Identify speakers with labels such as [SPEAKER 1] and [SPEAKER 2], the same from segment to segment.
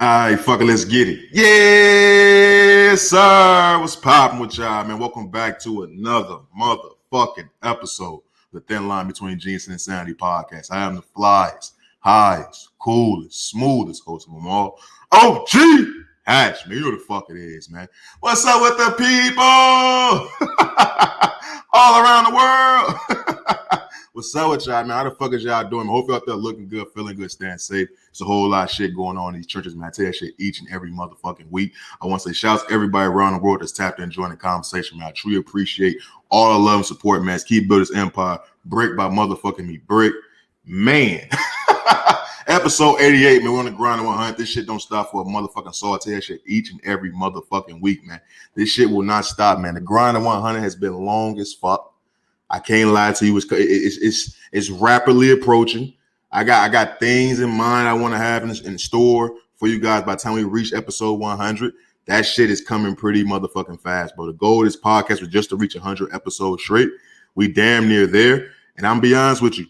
[SPEAKER 1] All right, fucker, let's get it. Yes, sir. What's poppin' with y'all, man? Welcome back to another motherfucking episode of the Thin Line Between Genius and Insanity podcast. I am the flyest, highest, coolest, smoothest host of them all. OGHatch, man. You know what the fuck it is, man. What's up with the people? All around the world. What's up with y'all, man? How the fuck is y'all doing? I hope y'all out there looking good, feeling good, staying safe. There's a whole lot of shit going on in these churches, man. I tell you that shit each and every motherfucking week. I want to say shouts to everybody around the world that's tapped in, enjoying the conversation, man. I truly appreciate all the love and support, man. Let's keep building this empire, brick by motherfucking me, brick. Man. Episode 88, man. We're on the grind of 100. This shit don't stop for a motherfucking soul. I tell you that shit each and every motherfucking week, man. This shit will not stop, man. The grind of 100 has been long as fuck. I can't lie to you. It's rapidly approaching. I got things in mind I want to have in store for you guys by the time we reach episode 100. That shit is coming pretty motherfucking fast, bro. The goal of this podcast was just to reach 100 episodes straight. We damn near there. And I'm be honest with you,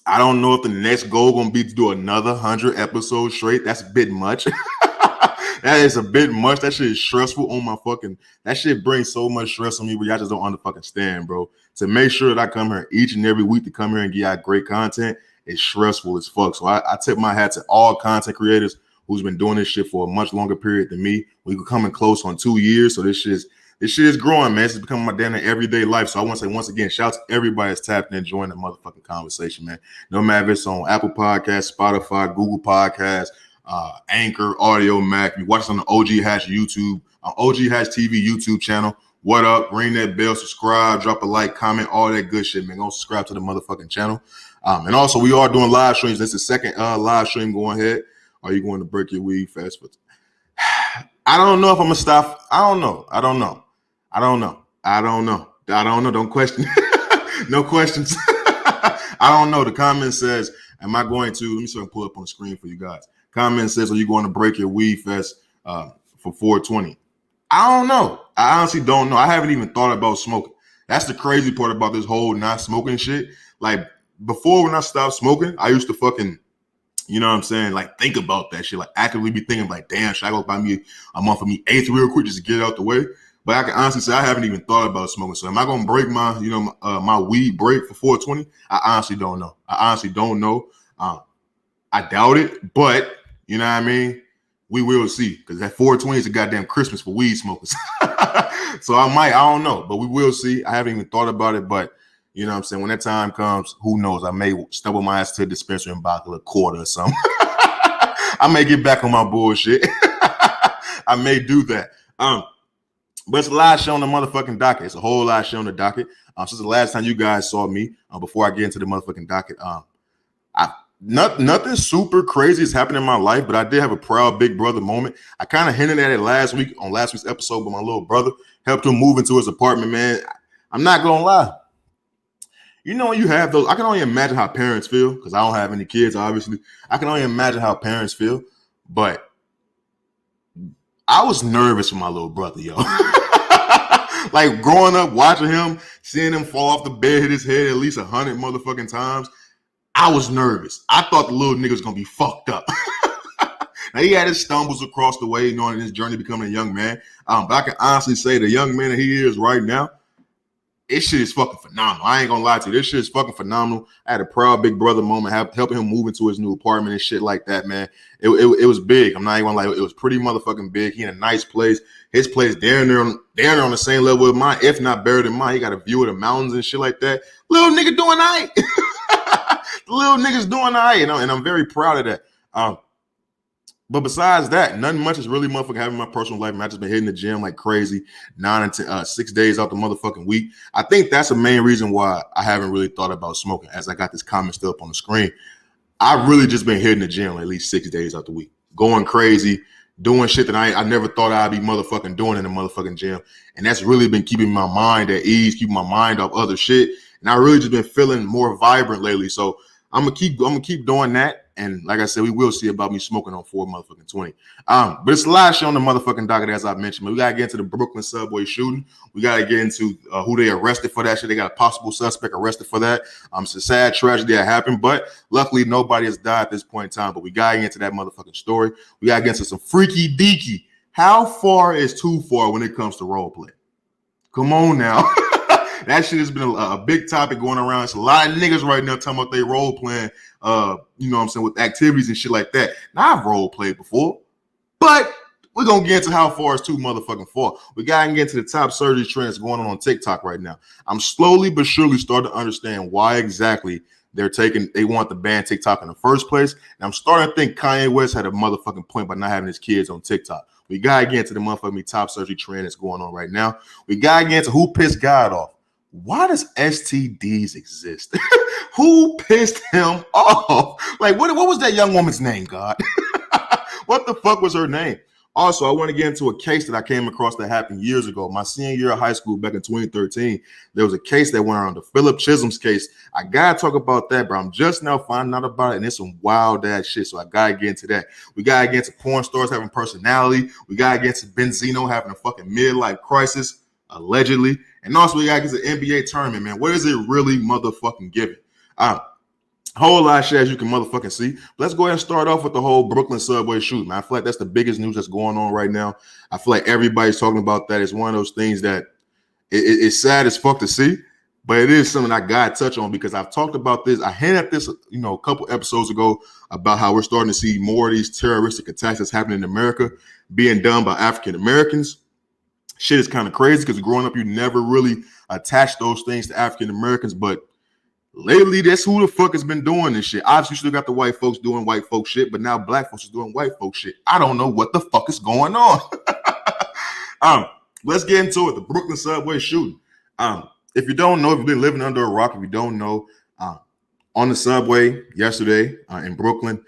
[SPEAKER 1] I don't know if the next goal gonna be to do another 100 episodes straight. That's a bit much. That is a bit much. That shit is stressful on my fucking. That shit brings so much stress on me, but y'all just don't fucking stand, bro. To make sure that I come here each and every week to come here and give y'all great content is stressful as fuck. So I tip my hat to all content creators who's been doing this shit for a much longer period than me. We could coming close on 2 years, so this shit is growing, man. This is becoming my damn everyday life. So I want to say once again, shout out to everybody that's tapped in and enjoying the motherfucking conversation, man. No matter if it's on Apple Podcasts, Spotify, Google Podcasts, Anchor, Audio Mac. You watch us on the OGHatch YouTube, OGHatchTV YouTube channel. What up? Ring that bell, subscribe, drop a like, comment, all that good shit, man. Go subscribe to the motherfucking channel. And also, we are doing live streams. That's the second live stream going ahead. Are you going to break your weed fast? I don't know if I'm going to stop. I don't know. Don't question. No questions. I don't know. The comment says, am I going to, let me sort of pull up on the screen for you guys. Comment says, are you going to break your weed fest for 420? I don't know. I honestly don't know. I haven't even thought about smoking. That's the crazy part about this whole not smoking shit. Like before when I stopped smoking, I used to fucking, you know what I'm saying? Like think about that shit. Like actively be thinking like, damn, should I go buy me a month of me eighth real quick just to get it out the way? But I can honestly say I haven't even thought about smoking. So am I going to break my, my weed break for 420? I honestly don't know. I doubt it, but you know what I mean? We will see, because that 420 is a goddamn Christmas for weed smokers. So I don't know, but we will see. I haven't even thought about it, but you know what I'm saying? When that time comes, who knows? I may stumble my ass to a dispensary and buy a quarter or something. I may get back on my bullshit. I may do that. But it's a live show on the motherfucking docket. It's a whole live show on the docket. Since the last time you guys saw me, before I get into the motherfucking docket, nothing super crazy has happened in my life, but I did have a proud big brother moment. I kind of hinted at it last week on last week's episode, but my little brother helped him move into his apartment, man. I'm not going to lie. You know, when you have those, I can only imagine how parents feel, because I don't have any kids, obviously. I can only imagine how parents feel, but I was nervous for my little brother, yo. Like growing up, watching him, seeing him fall off the bed, hit his head at least 100 motherfucking times. I was nervous. I thought the little nigga was going to be fucked up. Now, he had his stumbles across the way, in his journey becoming a young man. But I can honestly say the young man that he is right now, this shit is fucking phenomenal. I ain't going to lie to you. This shit is fucking phenomenal. I had a proud big brother moment, helping him move into his new apartment and shit like that, man. It was big. I'm not even going to lie. It was pretty motherfucking big. He in a nice place. His place down there on the same level as mine, if not better than mine. He got a view of the mountains and shit like that. Little nigga doing all right. The little niggas doing all right, and I'm very proud of that. But besides that, nothing much is really motherfucking happening in my personal life. Man, I just been hitting the gym like crazy, 6 days out the motherfucking week. I think that's the main reason why I haven't really thought about smoking. As I got this comment still up on the screen, I've really just been hitting the gym at least 6 days out the week, going crazy, doing shit that I never thought I'd be motherfucking doing in the motherfucking gym. And that's really been keeping my mind at ease, keeping my mind off other shit. And I really just been feeling more vibrant lately. So I'm gonna keep doing that. And like I said, we will see about me smoking on 4 motherfucking 20. But it's a lot of shit on the motherfucking docket, as I mentioned. But we gotta get into the Brooklyn subway shooting. We gotta get into who they arrested for that shit. They got a possible suspect arrested for that. It's a sad tragedy that happened, but luckily nobody has died at this point in time. But we gotta get into that motherfucking story. We gotta get into some freaky deaky. How far is too far when it comes to role play? Come on now. That shit has been a big topic going around. It's a lot of niggas right now talking about they role playing, you know what I'm saying, with activities and shit like that. Now, I've role played before, but we're going to get into how far is too motherfucking far. We got to get into the top surgery trends going on TikTok right now. I'm slowly but surely starting to understand why exactly they want to ban TikTok in the first place. And I'm starting to think Kanye West had a motherfucking point by not having his kids on TikTok. We got to get into the motherfucking top surgery trend that's going on right now. We got to get into who pissed God off. Why does STDs exist? Who pissed him off? Like, what was that young woman's name, God? What the fuck was her name? Also, I want to get into a case that I came across that happened years ago. My senior year of high school back in 2013, there was a case that went around, the Philip Chisholm's case. I got to talk about that, bro. I'm just now finding out about it, and it's some wild ass shit, so I got to get into that. We got to get into porn stars having personality. We got to get into Benzino having a fucking midlife crisis, allegedly. And also, we got to get to the NBA tournament, man. What is it really motherfucking giving? Whole lot of shit as you can motherfucking see. Let's go ahead and start off with the whole Brooklyn subway shooting, man. I feel like that's the biggest news that's going on right now. I feel like everybody's talking about that. It's one of those things that it's sad as fuck to see, but it is something I got to touch on because I've talked about this. I hinted at this, a couple episodes ago about how we're starting to see more of these terroristic attacks that's happening in America being done by African Americans. Shit is kind of crazy because growing up, you never really attach those things to African Americans, but lately, that's who the fuck has been doing this shit. Obviously, you still got the white folks doing white folk shit, but now black folks is doing white folk shit. I don't know what the fuck is going on. Let's get into it. The Brooklyn subway shooting. If you don't know, if you've been living under a rock, if you don't know, on the subway yesterday in Brooklyn,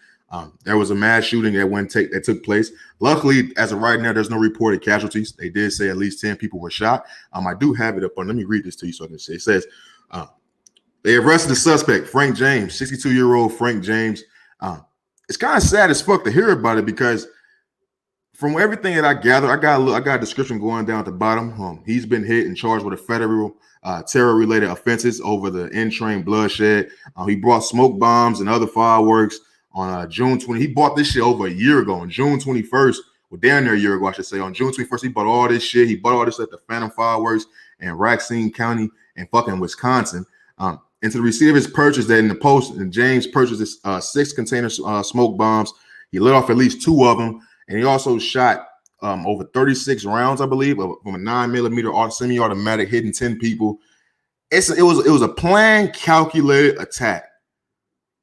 [SPEAKER 1] there was a mass shooting that took place. Luckily, as of right now, there's no reported casualties. They did say at least 10 people were shot. I do have it up on. Let me read this to you so I can say. It says, they arrested the suspect, Frank James, 62-year-old Frank James. It's kind of sad as fuck to hear about it because from everything that I gather, I got a description going down at the bottom. He's been hit and charged with a federal terror-related offenses over the in-train bloodshed. He brought smoke bombs and other fireworks on June 20. He bought this shit over a year ago on June 21st. Well, down there a year ago, I should say. On June 21st, he bought all this shit. He bought all this at the Phantom Fireworks in Racine County in fucking Wisconsin. And to the receipt of his purchase, that in the post, and James purchased this 6 container smoke bombs. He lit off at least 2 of them, and he also shot over 36 rounds, I believe, from a 9mm semi-automatic, hitting 10 people. It was a planned, calculated attack.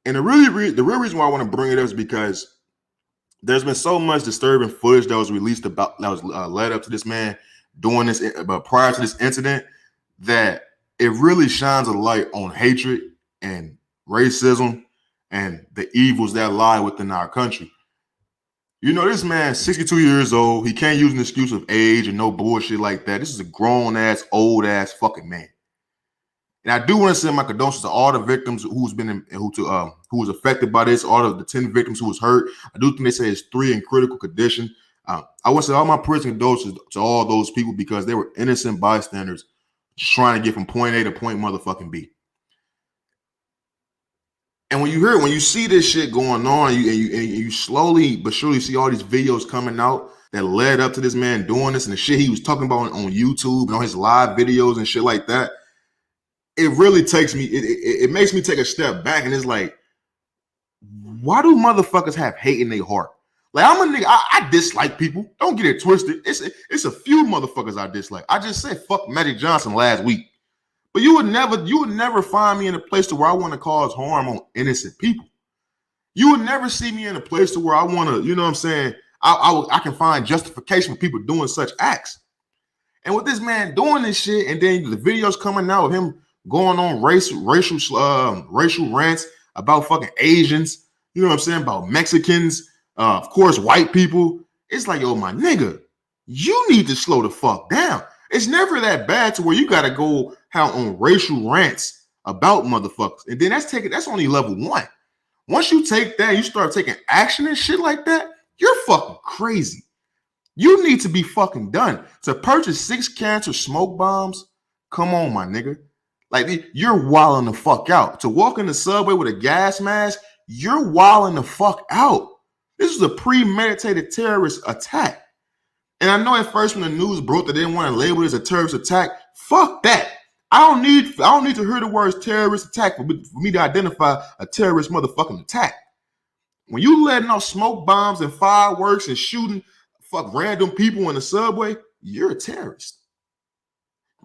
[SPEAKER 1] And the real reason why I want to bring it up is because there's been so much disturbing footage that was released about that was led up to this man doing this, but prior to this incident, that it really shines a light on hatred and racism and the evils that lie within our country. This man, 62 years old, he can't use an excuse of age and no bullshit like that. This is a grown-ass, old-ass fucking man. And I do want to send my condolences to all the victims who was affected by this, all of the 10 victims who was hurt. I do think they say it's 3 in critical condition. I want to say all my prayers and condolences to all those people because they were innocent bystanders just trying to get from point A to point motherfucking B. And when you see this shit going on, you slowly but surely see all these videos coming out that led up to this man doing this and the shit he was talking about on YouTube and on his live videos and shit like that, it really takes me, it makes me take a step back and it's like, why do motherfuckers have hate in their heart? Like, I'm a nigga, I dislike people. Don't get it twisted. It's a few motherfuckers I dislike. I just said fuck Magic Johnson last week. But you would never find me in a place to where I want to cause harm on innocent people. You would never see me in a place to where I want to, you know what I'm saying? I can find justification for people doing such acts. And with this man doing this shit, and then the videos coming out of him going on racial rants about fucking Asians, you know what I'm saying, about Mexicans, of course, white people. It's like, yo, my nigga, you need to slow the fuck down. It's never that bad to where you got to go out on racial rants about motherfuckers. And then that's only level 1. Once you take that, you start taking action and shit like that, you're fucking crazy. You need to be fucking done. To purchase 6 cancer smoke bombs, come on, my nigga. Like, you're wilding the fuck out. To walk in the subway with a gas mask, you're wilding the fuck out. This is a premeditated terrorist attack. And I know at first when the news broke that they didn't want to label it as a terrorist attack, fuck that. I don't need to hear the words terrorist attack for me to identify a terrorist motherfucking attack. When you letting off smoke bombs and fireworks and shooting fuck random people in the subway, you're a terrorist.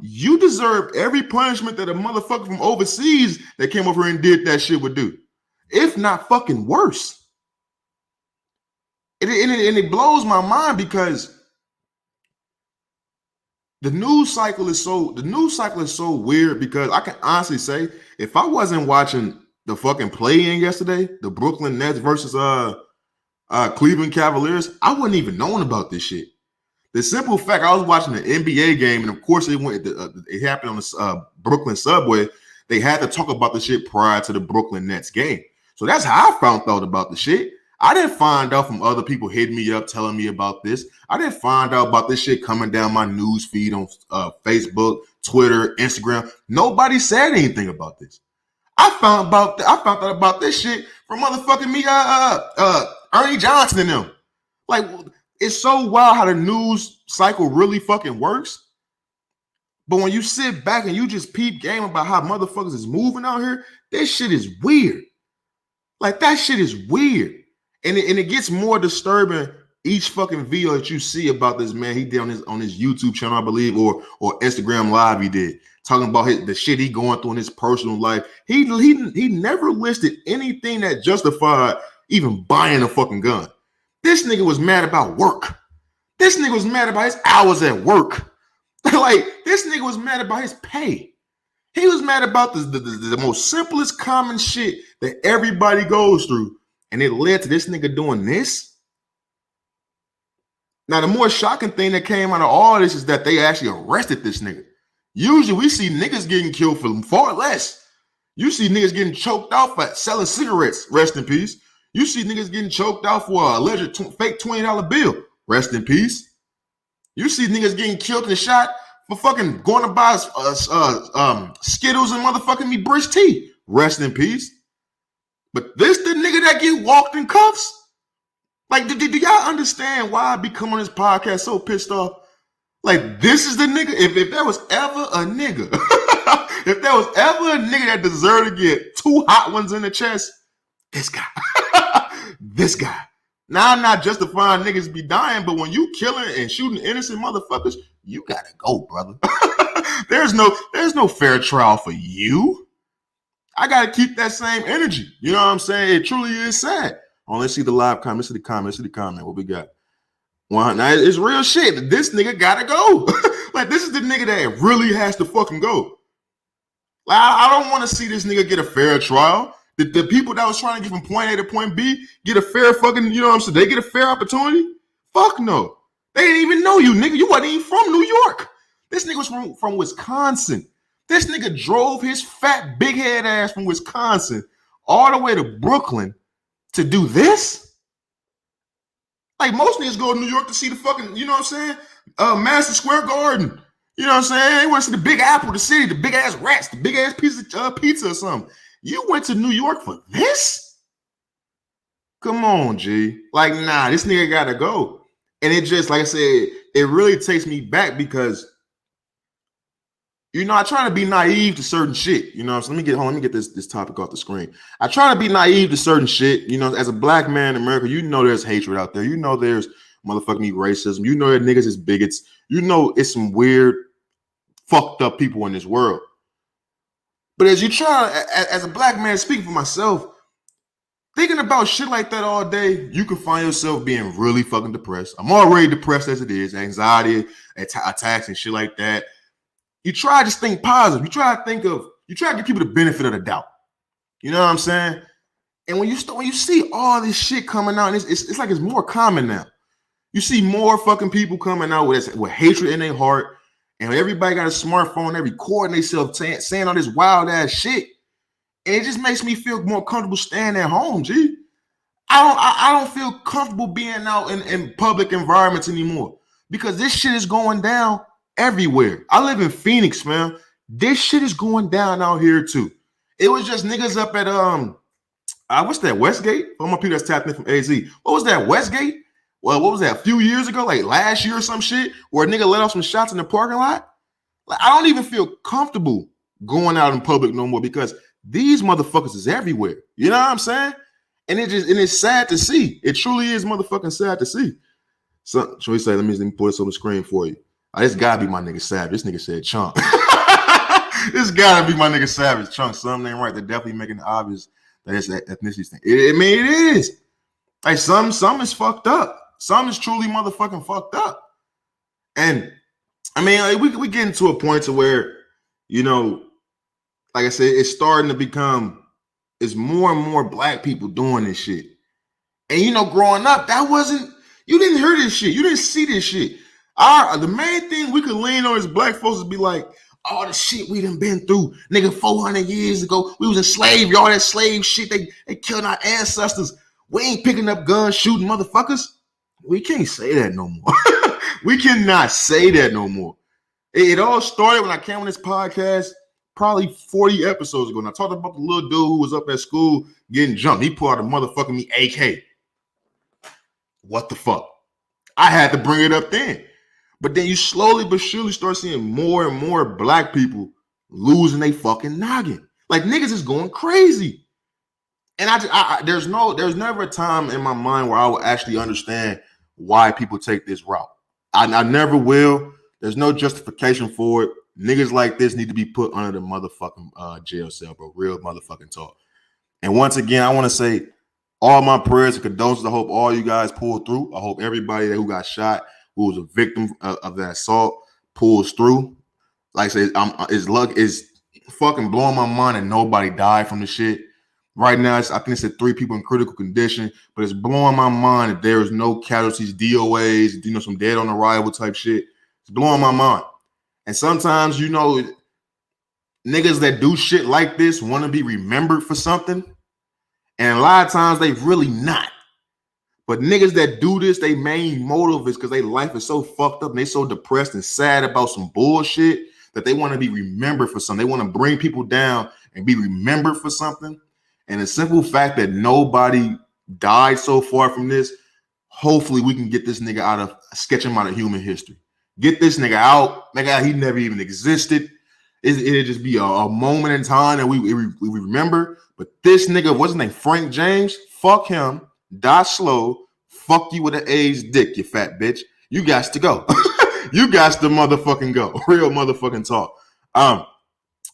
[SPEAKER 1] You deserve every punishment that a motherfucker from overseas that came over here and did that shit would do, if not fucking worse. And it blows my mind because the news cycle is so weird, because I can honestly say if I wasn't watching the fucking play-in yesterday, the Brooklyn Nets versus Cleveland Cavaliers, I wouldn't even known about this shit. The simple fact, I was watching the NBA game, and of course it happened on the Brooklyn subway. They had to talk about the shit prior to the Brooklyn Nets game. So that's how I found out about the shit. I didn't find out from other people hitting me up, telling me about this. I didn't find out about this shit coming down my news feed on Facebook, Twitter, Instagram. Nobody said anything about this. I found out about this shit from motherfucking me, Ernie Johnson and them. Like, it's so wild how the news cycle really fucking works. But when you sit back and you just peep game about how motherfuckers is moving out here, this shit is weird. Like, that shit is weird. And it gets more disturbing each fucking video that you see about this man. He did on his YouTube channel, I believe, or Instagram Live he did, talking about the shit he going through in his personal life. He never listed anything that justified even buying a fucking gun. This nigga was mad about work. This nigga was mad about his hours at work. Like, this nigga was mad about his pay. He was mad about the most simplest common shit that everybody goes through. And it led to this nigga doing this. Now, the more shocking thing that came out of all this is that they actually arrested this nigga. Usually we see niggas getting killed for far less. You see niggas getting choked out for selling cigarettes. Rest in peace. You see niggas getting choked out for an alleged fake $20 bill. Rest in peace. You see niggas getting killed and shot for fucking going to buy Skittles and motherfucking me British tea. Rest in peace. But this the nigga that get walked in cuffs? Like, do y'all understand why I be coming on this podcast so pissed off? Like, this is the nigga. If there was ever a nigga, if there was ever a nigga that deserved to get 2 hot ones in the chest, this guy. This guy. Now, I'm not justifying niggas be dying, but when you killing and shooting innocent motherfuckers, you gotta go, brother. There's no fair trial for you. I gotta keep that same energy. You know what I'm saying? It truly is sad. Oh, let's see the live comment. Let's see the comment. What we got? Well, now it's real shit. This nigga gotta go. Like, this is the nigga that really has to fucking go. Like, I don't want to see this nigga get a fair trial. The people that was trying to get from point A to point B get a fair fucking, you know what I'm saying? They get a fair opportunity? Fuck no. They didn't even know you, nigga. You wasn't even from New York. This nigga was from Wisconsin. This nigga drove his fat, big head ass from Wisconsin all the way to Brooklyn to do this? Like, most niggas go to New York to see the fucking, you know what I'm saying? Madison Square Garden. You know what I'm saying? They want to see the Big Apple, the city, the big ass rats, the big ass piece of pizza or something. You went to New York for this? Come on, G. Like, nah, this nigga gotta go. And it just, like I said, it really takes me back because, you know, I try to be naive to certain shit. You know, so let me get this topic off the screen. I try to be naive to certain shit. You know, as a black man in America, you know there's hatred out there. You know there's motherfucking racism. You know that niggas is bigots. You know it's some weird, fucked up people in this world. But as you try, as a black man, speaking for myself, thinking about shit like that all day, you can find yourself being really fucking depressed. I'm already depressed as it is. Anxiety, attacks and shit like that. You try to just think positive. You try to give people the benefit of the doubt. You know what I'm saying? And when you see all this shit coming out, it's like it's more common now. You see more fucking people coming out with hatred in their heart, and everybody got a smartphone, they recording themselves saying all this wild ass shit. And it just makes me feel more comfortable staying at home, G. I don't feel comfortable being out in public environments anymore because this shit is going down everywhere. I live in Phoenix, man. This shit is going down out here too. It was just niggas up at what's that, Westgate? For my people that's tapped in from AZ. What was that, Westgate? Well, what was that, a few years ago, like last year or some shit, where a nigga let off some shots in the parking lot? Like, I don't even feel comfortable going out in public no more because these motherfuckers is everywhere. You know what I'm saying? And it's sad to see. It truly is motherfucking sad to see. So, should we say, let me put this on the screen for you. This gotta be my nigga Savage. This nigga said Chunk. This gotta be my nigga Savage. Chunk, something ain't right. They're definitely making it obvious that it's an ethnicity thing. I mean, it is. Like, some is fucked up. Some is truly motherfucking fucked up. And, I mean, like, we getting to a point to where, you know, like I said, it's starting to become, it's more and more black people doing this shit. And, you know, growing up, you didn't hear this shit. You didn't see this shit. The main thing we could lean on as black folks is be like, all the shit we done been through, nigga, 400 years ago, we was in slavery, all that slave shit, they killed our ancestors. We ain't picking up guns, shooting motherfuckers. We can't say that no more. We cannot say that no more. It all started when I came on this podcast probably 40 episodes ago, and I talked about the little dude who was up at school getting jumped. He pulled out a motherfucking me AK. What the fuck? I had to bring it up then. But then you slowly but surely start seeing more and more black people losing their fucking noggin. Like, niggas is going crazy. And there's never a time in my mind where I will actually understand why people take this route. I never will. There's no justification for it. Niggas like this need to be put under the motherfucking jail cell, bro. Real motherfucking talk. And once again, I want to say all my prayers and condolences. I hope all you guys pull through. I hope everybody who got shot, who was a victim of that assault, pulls through. Like I said, his luck is fucking blowing my mind and nobody died from the shit. Right now, I think it's at 3 people in critical condition, but it's blowing my mind that there is no casualties, DOAs, you know, some dead on arrival type shit. It's blowing my mind. And sometimes, you know, niggas that do shit like this want to be remembered for something. And a lot of times they really not. But niggas that do this, their main motive is because their life is so fucked up and they so depressed and sad about some bullshit that they want to be remembered for something. They want to bring people down and be remembered for something. And the simple fact that nobody died so far from this, hopefully we can get this nigga sketch him out of human history. Get this nigga out. Nigga, he never even existed. It'll just be a moment in time that we remember. But this nigga, what's his name? Frank James? Fuck him. Die slow. Fuck you with an AIDS dick, you fat bitch. You guys to go. You guys to motherfucking go. Real motherfucking talk.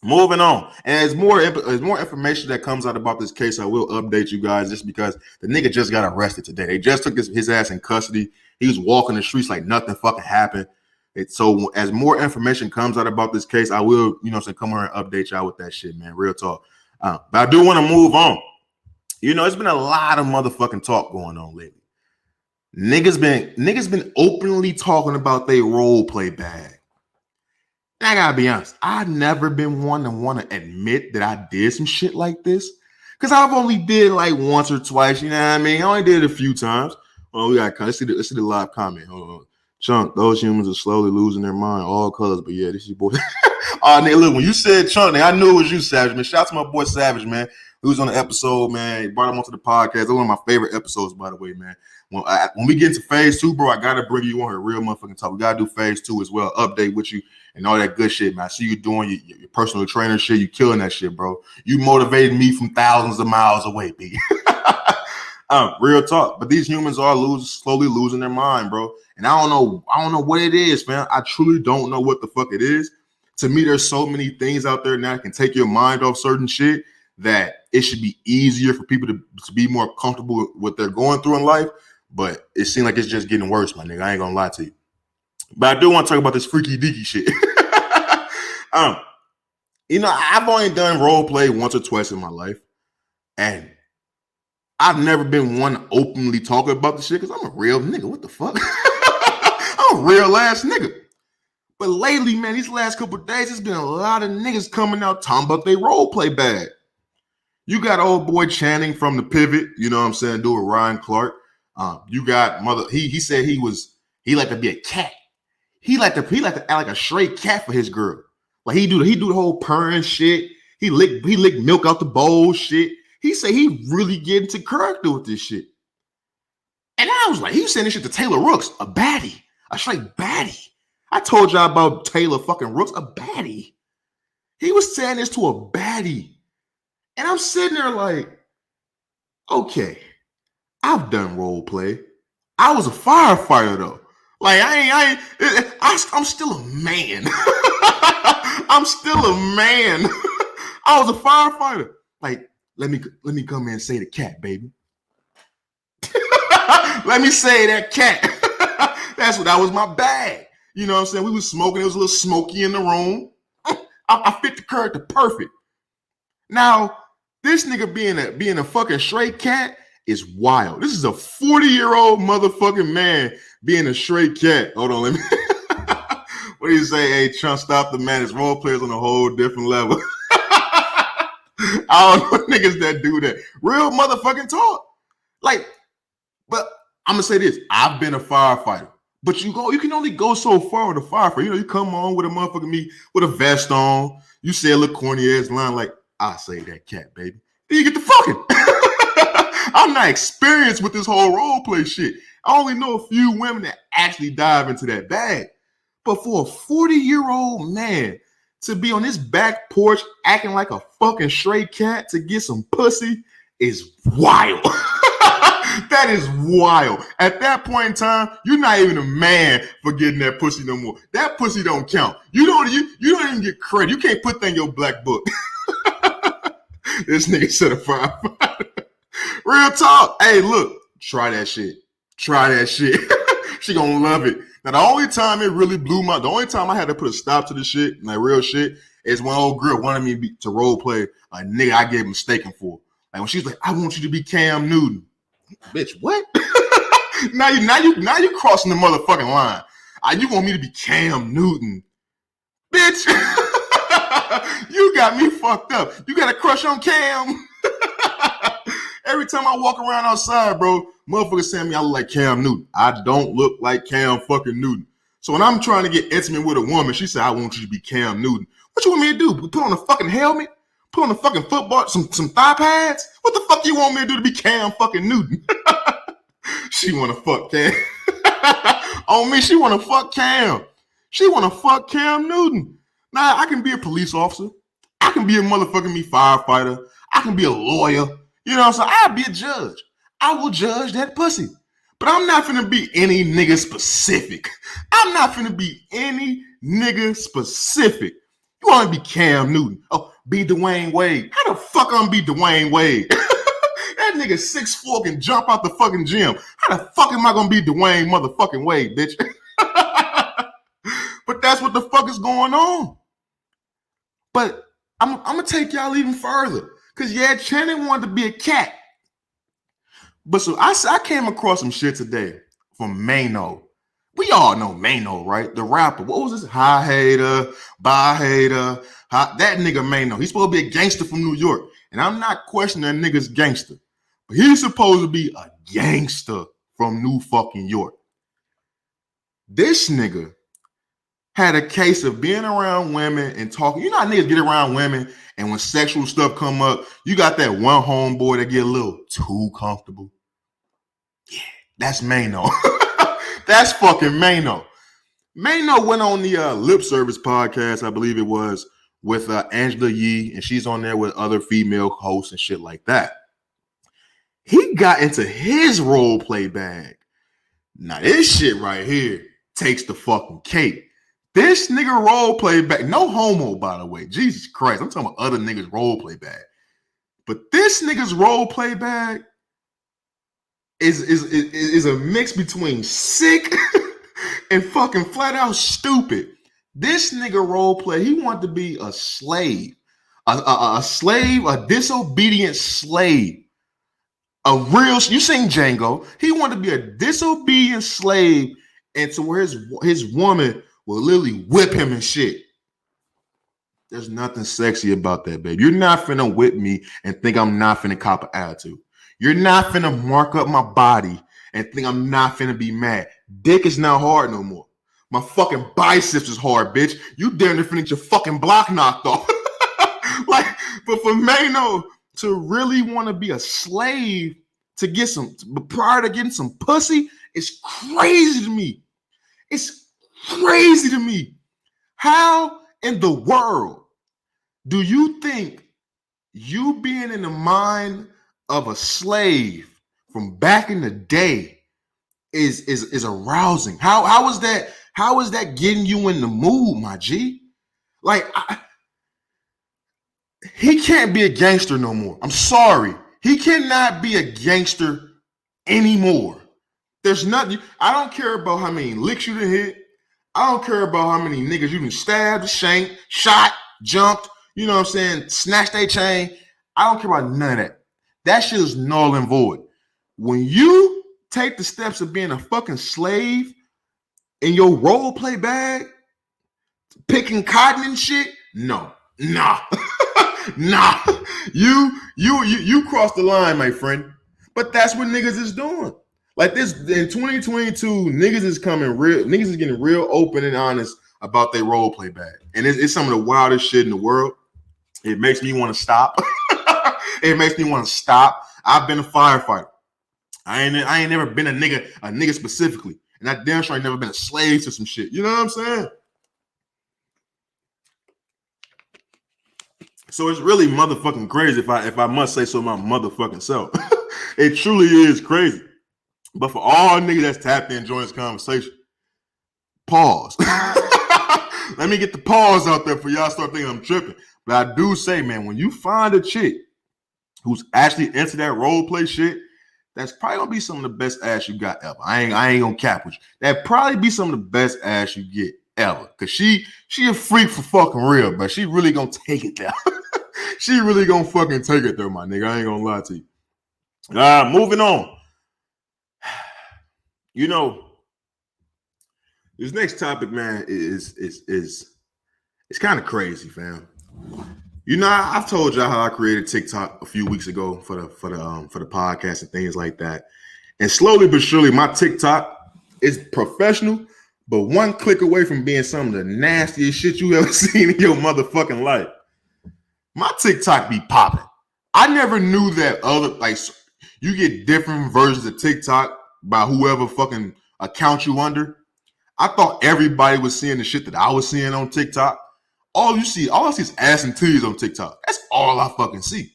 [SPEAKER 1] Moving on. And as more information that comes out about this case, I will update you guys just because the nigga just got arrested today. They just took his ass in custody. He was walking the streets like nothing fucking happened. So as more information comes out about this case, I will, you know, come here and update y'all with that shit, man. Real talk. But I do want to move on. You know, it's been a lot of motherfucking talk going on lately. Niggas been openly talking about their role play bag. I gotta be honest, I've never been one to want to admit that I did some shit like this. Cause I've only did like once or twice, you know what I mean? I only did it a few times. Oh, we got let's see the live comment. Hold on. Chunk, those humans are slowly losing their mind, all colors. But yeah, this is your boy. Nigga, look, when you said Chunk, nigga, I knew it was you, Savage, man. Shout out to my boy Savage, man. He was on the episode, man. He brought him onto the podcast. That's one of my favorite episodes, by the way, man. When we get into phase 2, bro, I gotta bring you on here, real motherfucking talk. We gotta do phase 2 as well, update with you and all that good shit, man. I see you doing your personal trainer shit. You killing that shit, bro. You motivated me from thousands of miles away, B. Real talk. But these humans are slowly losing their mind, bro. And I don't know what it is, man. I truly don't know what the fuck it is. To me, there's so many things out there now that can take your mind off certain shit that it should be easier for people to be more comfortable with what they're going through in life. But it seems like it's just getting worse, my nigga. I ain't gonna lie to you. But I do want to talk about this freaky deaky shit. You know, I've only done role play once or twice in my life. And I've never been one to openly talk about the shit because I'm a real nigga. What the fuck? I'm a real ass nigga. But lately, man, these last couple of days, there's been a lot of niggas coming out talking about their role play bag. You got old boy Channing from The Pivot, you know what I'm saying, doing Ryan Clark. You got mother. He said he liked to be a cat. He liked to act like a straight cat for his girl. Like he do the whole purring shit. He lick milk out the bowl shit. He said he really get into character with this shit. And I was like, he was saying this shit to Taylor Rooks, a baddie, a straight baddie. I told y'all about Taylor fucking Rooks, a baddie. He was saying this to a baddie. And I'm sitting there like, okay, I've done role play. I was a firefighter though. Like I'm still a man. I'm still a man. I was a firefighter. Like, let me come in and say the cat, baby. Let me say that cat. That was my bag. You know what I'm saying? We was smoking. It was a little smoky in the room. I fit the character perfect. Now, this nigga being a fucking straight cat is wild. This is a 40-year-old motherfucking man being a straight cat. Hold on, let me. What do you say? Hey, Trump, stop the man. His role players on a whole different level. I don't know niggas that do that. Real motherfucking talk. Like, but I'm gonna say this. I've been a firefighter. But you can only go so far with a firefighter. You know, you come on with a motherfucking me with a vest on. You say a little corny ass line like, I say that cat, baby. Then you get the fucking. I'm not experienced with this whole role play shit. I only know a few women that actually dive into that bag. But for a 40-year-old man to be on his back porch acting like a fucking stray cat to get some pussy is wild. That is wild. At that point in time, you're not even a man for getting that pussy no more. That pussy don't count. You don't even get credit. You can't put that in your black book. This nigga said a firefighter. Real talk. Hey, look, try that shit. Try that shit. She gonna love it. Now, the only time it really blew the only time I had to put a stop to the shit, like real shit, is when old girl wanted me to role play a nigga I get mistaken for. Like when she's like, I want you to be Cam Newton. Bitch, what? now you crossing the motherfucking line. You want me to be Cam Newton. Bitch. You got me fucked up. You got a crush on Cam. Every time I walk around outside, bro, motherfuckers saying me I look like Cam Newton. I don't look like Cam fucking Newton. So when I'm trying to get intimate with a woman, she said, I want you to be Cam Newton. What you want me to do? Put on a fucking helmet? Put on a fucking football, some thigh pads? What the fuck you want me to do to be Cam fucking Newton? She want to fuck Cam. On me, she want to fuck Cam. She want to fuck Cam Newton. Nah, I can be a police officer. I can be a motherfucking firefighter. I can be a lawyer. You know what I'm saying? I'll be a judge. I will judge that pussy. But I'm not finna be any nigga specific. I'm not finna be any nigga specific. You want to be Cam Newton. Oh, be Dwayne Wade. How the fuck I'm be Dwayne Wade? That nigga 6'4" can jump out the fucking gym. How the fuck am I gonna be Dwayne motherfucking Wade, bitch? But that's what the fuck is going on. But I'm gonna take y'all even further. Because, yeah, Channing wanted to be a cat. But so I came across some shit today from Mano. We all know Mano, right? The rapper. What was this? High hater, bye hater. That nigga Mano. He's supposed to be a gangster from New York. And I'm not questioning that nigga's gangster. But he's supposed to be a gangster from New fucking York. This nigga had a case of being around women and talking. You know how niggas get around women and when sexual stuff come up, you got that one homeboy that get a little too comfortable. Yeah, that's Mano. That's fucking Mano. Mano went on the Lip Service podcast, I believe it was, with Angela Yee, and she's on there with other female hosts and shit like that. He got into his role play bag. Now this shit right here takes the fucking cake. This nigga role play back, no homo, by the way. Jesus Christ, I'm talking about other niggas role play bag. But this nigga's role play bag is a mix between sick and fucking flat out stupid. This nigga role play, he wanted to be a slave, a slave, a disobedient slave. A real, you seen Django? He wanted to be a disobedient slave, and to where his woman will literally whip him and shit. There's nothing sexy about that, babe. You're not finna whip me and think I'm not finna cop an attitude. You're not finna mark up my body and think I'm not finna be mad. Dick is not hard no more. My fucking biceps is hard, bitch. You damn near finna get your fucking block knocked off. Like, but for Mano to really want to be a slave to get some, prior to getting some pussy, it's crazy to me. It's crazy to me. How in the world do you think you being in the mind of a slave from back in the day is arousing? How is that getting you in the mood, my G? Like, he can't be a gangster no more. I'm sorry. He cannot be a gangster anymore. There's nothing. I don't care about how many licks you done hit. I don't care about how many niggas you done stabbed, shanked, shot, jumped, you know what I'm saying, snatched their chain. I don't care about none of that. That shit is null and void. When you take the steps of being a fucking slave in your role play bag, picking cotton and shit, nah. Nah. You crossed the line, my friend. But that's what niggas is doing. Like this in 2022, niggas is getting real open and honest about their role play bag. And it's some of the wildest shit in the world. It makes me want to stop. It makes me want to stop. I've been a firefighter. I ain't never been a nigga specifically. And I damn sure ain't never been a slave to some shit. You know what I'm saying? So it's really motherfucking crazy if I must say so my motherfucking self. It truly is crazy. But for all niggas that's tapped in enjoying this conversation, pause. Let me get the pause out there for y'all start thinking I'm tripping. But I do say, man, when you find a chick who's actually into that role play shit, that's probably gonna be some of the best ass you got ever. I ain't gonna cap with you. That'd probably be some of the best ass you get ever. Cause she a freak for fucking real, but she really gonna take it there. She really gonna fucking take it there, my nigga. I ain't gonna lie to you. Moving on. You know, this next topic, man, is it's kind of crazy, fam. You know, I've told y'all how I created TikTok a few weeks ago for the podcast and things like that. And slowly but surely, my TikTok is professional, but one click away from being some of the nastiest shit you ever seen in your motherfucking life. My TikTok be popping. I never knew that you get different versions of TikTok by whoever fucking account you under. I thought everybody was seeing the shit that I was seeing on TikTok. All I see is ass and titties on TikTok. That's all I fucking see.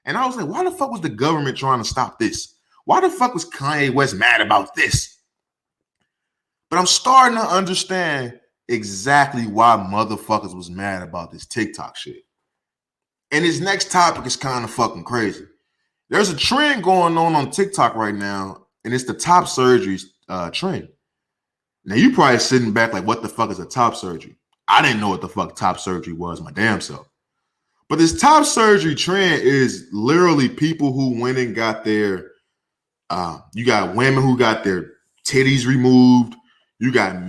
[SPEAKER 1] And I was like, why the fuck was the government trying to stop this? Why the fuck was Kanye West mad about this? But I'm starting to understand exactly why motherfuckers was mad about this TikTok shit. And his next topic is kind of fucking crazy. There's a trend going on TikTok right now, and it's the top surgeries trend. Now, you probably sitting back like, what the fuck is a top surgery? I didn't know what the fuck top surgery was my damn self. But this top surgery trend is literally people who went and got their, you got women who got their titties removed. You got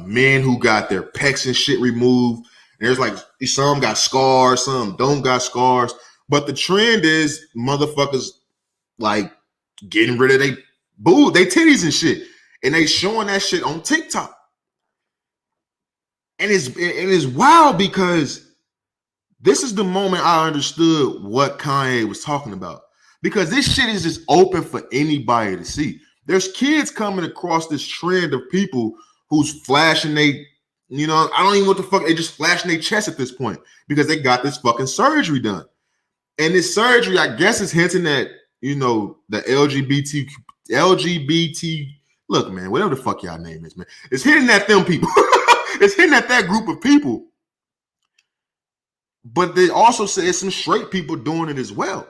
[SPEAKER 1] men who got their pecs and shit removed. And there's like, some got scars, some don't got scars. But the trend is motherfuckers like getting rid of they titties and shit. And they showing that shit on TikTok. And it's wild because this is the moment I understood what Kanye was talking about. Because this shit is just open for anybody to see. There's kids coming across this trend of people who's flashing I don't even know what the fuck, they just flashing their chest at this point because they got this fucking surgery done. And this surgery, I guess, is hinting at, the LGBT, look, man, whatever the fuck y'all name is, man. It's hitting at them people. It's hitting at that group of people. But they also say some straight people doing it as well.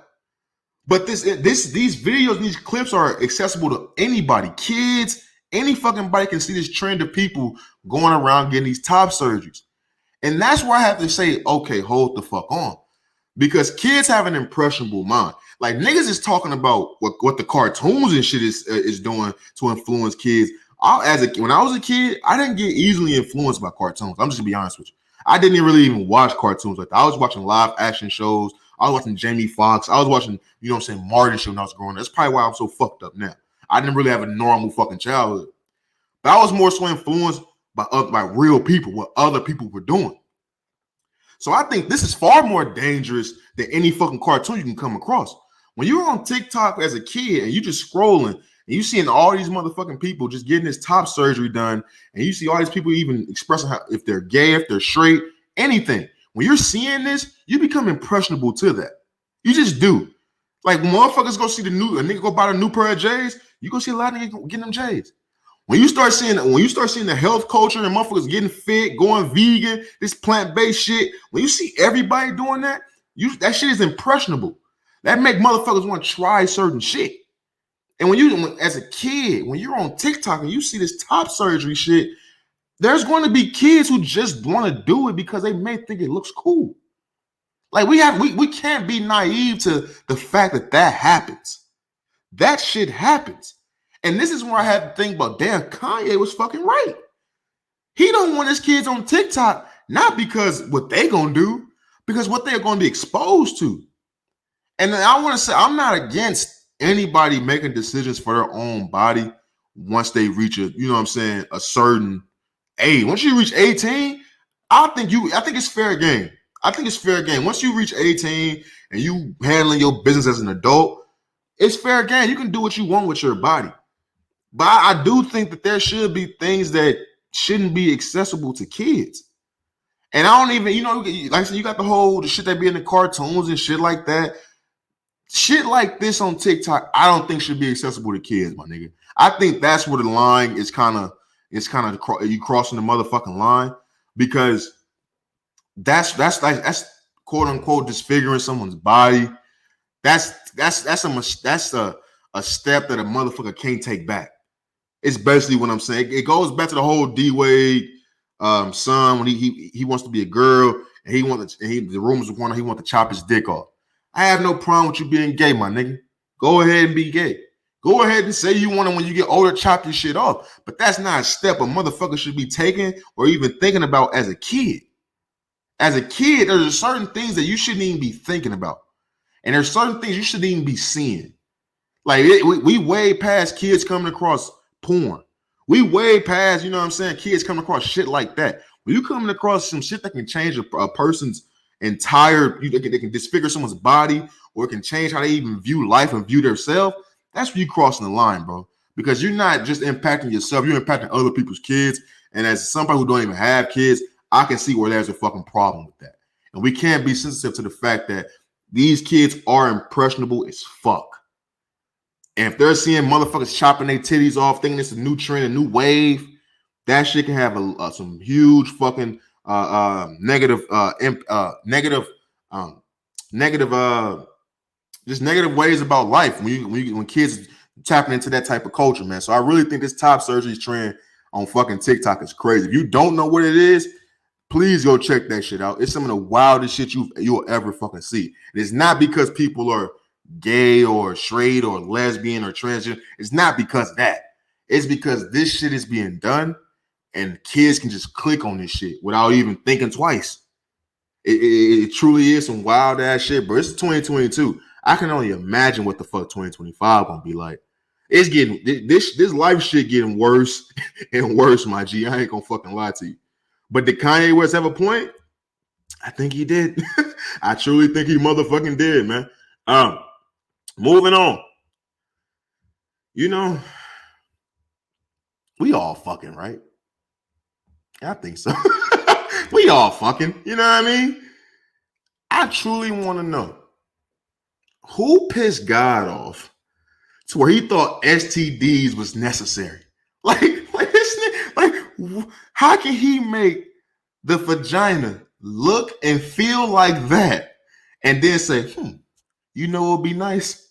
[SPEAKER 1] But these videos, these clips are accessible to anybody, kids, any fucking body can see this trend of people going around getting these top surgeries. And that's where I have to say, okay, hold the fuck on. Because kids have an impressionable mind. Like niggas is talking about what the cartoons and shit is doing to influence kids. When I was a kid, I didn't get easily influenced by cartoons. I'm just gonna be honest with you. I didn't really even watch cartoons like that. I was watching live action shows. I was watching Jamie Foxx. I was watching, you know what I'm saying, Martin show when I was growing up. That's probably why I'm so fucked up now. I didn't really have a normal fucking childhood. But I was more so influenced by real people, what other people were doing. So I think this is far more dangerous than any fucking cartoon you can come across. When you're on TikTok as a kid and you just scrolling and you seeing all these motherfucking people just getting this top surgery done, and you see all these people even expressing how, if they're gay, if they're straight, anything. When you're seeing this, you become impressionable to that. You just do. Like when motherfuckers go see a nigga go buy a new pair of J's, you go see a lot of niggas getting them J's. When you start seeing the health culture and motherfuckers getting fit, going vegan, this plant-based shit, when you see everybody doing that, that shit is impressionable. That make motherfuckers want to try certain shit. And as a kid, when you're on TikTok and you see this top surgery shit, there's going to be kids who just want to do it because they may think it looks cool. Like we can't be naive to the fact that happens. That shit happens. And this is where I had to think about, damn, Kanye was fucking right. He don't want his kids on TikTok, not because what they gonna do, because what they're gonna be exposed to. And I want to say, I'm not against anybody making decisions for their own body once they reach a certain age. Once you reach 18, I think it's fair game. I think it's fair game. Once you reach 18 and you handling your business as an adult, it's fair game. You can do what you want with your body. But I do think that there should be things that shouldn't be accessible to kids. And I don't even, like I said, you got the shit that be in the cartoons and shit like that. Shit like this on TikTok, I don't think should be accessible to kids, my nigga. I think that's where the line is kind of you crossing the motherfucking line, because that's quote unquote disfiguring someone's body. That's a step that a motherfucker can't take back. It's basically what I'm saying. It goes back to the whole D-Wade son when he wants to be a girl and the rumors were going on he wants to chop his dick off. I have no problem with you being gay, my nigga. Go ahead and be gay. Go ahead and say you want to, when you get older, chop your shit off. But that's not a step a motherfucker should be taking or even thinking about as a kid. As a kid, there's certain things that you shouldn't even be thinking about. And there's certain things you shouldn't even be seeing. Like we way past kids coming across porn. We way past, kids coming across shit like that. When you coming across some shit that can change a person's entire, they can disfigure someone's body, or it can change how they even view life and view themselves, that's where you crossing the line, bro. Because you're not just impacting yourself, you're impacting other people's kids. And as somebody who don't even have kids, I can see where there's a fucking problem with that. And we can't be sensitive to the fact that these kids are impressionable as fuck. And if they're seeing motherfuckers chopping their titties off, thinking it's a new trend, a new wave, that shit can have some huge fucking negative ways about life when kids tapping into that type of culture, man. So I really think this top surgery trend on fucking TikTok is crazy. If you don't know what it is, please go check that shit out. It's some of the wildest shit you'll ever fucking see. And it's not because people are gay or straight or lesbian or transgender. It's not because of that. It's because this shit is being done and kids can just click on this shit without even thinking twice. It truly is some wild ass shit, bro. It's 2022. I can only imagine what the fuck 2025 gonna be like. It's getting this life shit getting worse and worse, my G. I ain't gonna fucking lie to you. But did Kanye West have a point? I think he did. I truly think he motherfucking did, man. Moving on. We all fucking, right? I think so. We all fucking, you know what I mean? I truly want to know who pissed God off to where he thought STDs was necessary. Like how can he make the vagina look and feel like that and then say, what would be nice?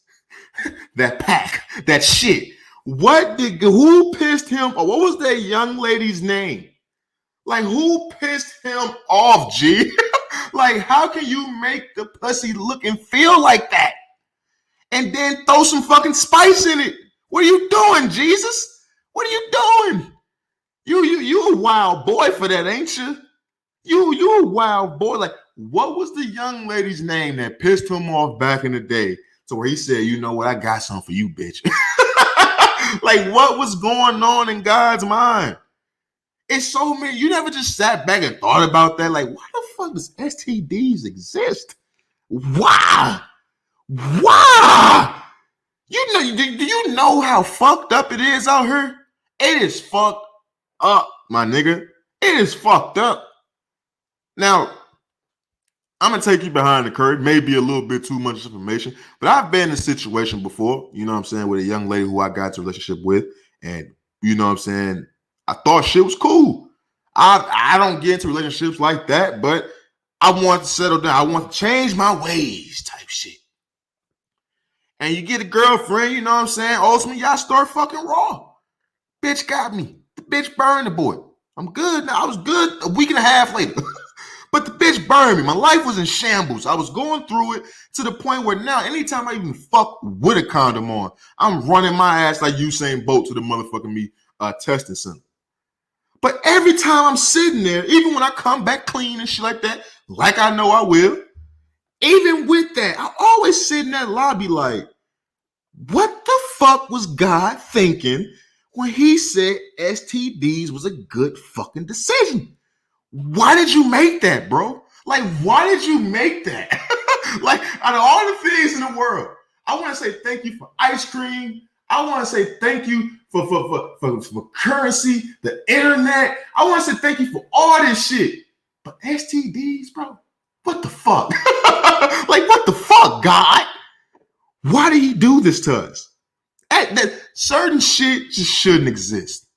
[SPEAKER 1] That pack, that shit. Who pissed him off? What was that young lady's name? Like, who pissed him off, G? Like, how can you make the pussy look and feel like that? And then throw some fucking spice in it. What are you doing, Jesus? What are you doing? You a wild boy for that, ain't you? You a wild boy. Like, what was the young lady's name that pissed him off back in the day to where he said, you know what, I got something for you, bitch. Like, what was going on in God's mind? It's so many. You never just sat back and thought about that. Like, why the fuck does STDs exist? Why? Why? You know, do you know how fucked up it is out here? It is fucked up, my nigga. It is fucked up. Now, I'm gonna take you behind the curtain, maybe a little bit too much information, but I've been in a situation before, you know what I'm saying, with a young lady who I got into a relationship with, and you know what I'm saying, I thought shit was cool. I don't get into relationships like that, but I want to settle down. I want to change my ways type shit. And you get a girlfriend, you know what I'm saying, ultimately y'all start fucking raw. Bitch got me. The bitch burned the boy. I'm good now. I was good a week and a half later. But the bitch burned me. My life was in shambles. I was going through it to the point where now, anytime I even fuck with a condom on, I'm running my ass like Usain Bolt to the motherfucking me testing center. But every time I'm sitting there, even when I come back clean and shit like that, like I know I will, even with that, I always sit in that lobby like, what the fuck was God thinking when he said STDs was a good fucking decision? Why did you make that, bro? Like, why did you make that? Like, out of all the things in the world, I want to say thank you for ice cream. I want to say thank you for currency, the internet. I want to say thank you for all this shit. But STDs, bro, what the fuck? Like, what the fuck, God? Why did he do this to us? Certain shit just shouldn't exist.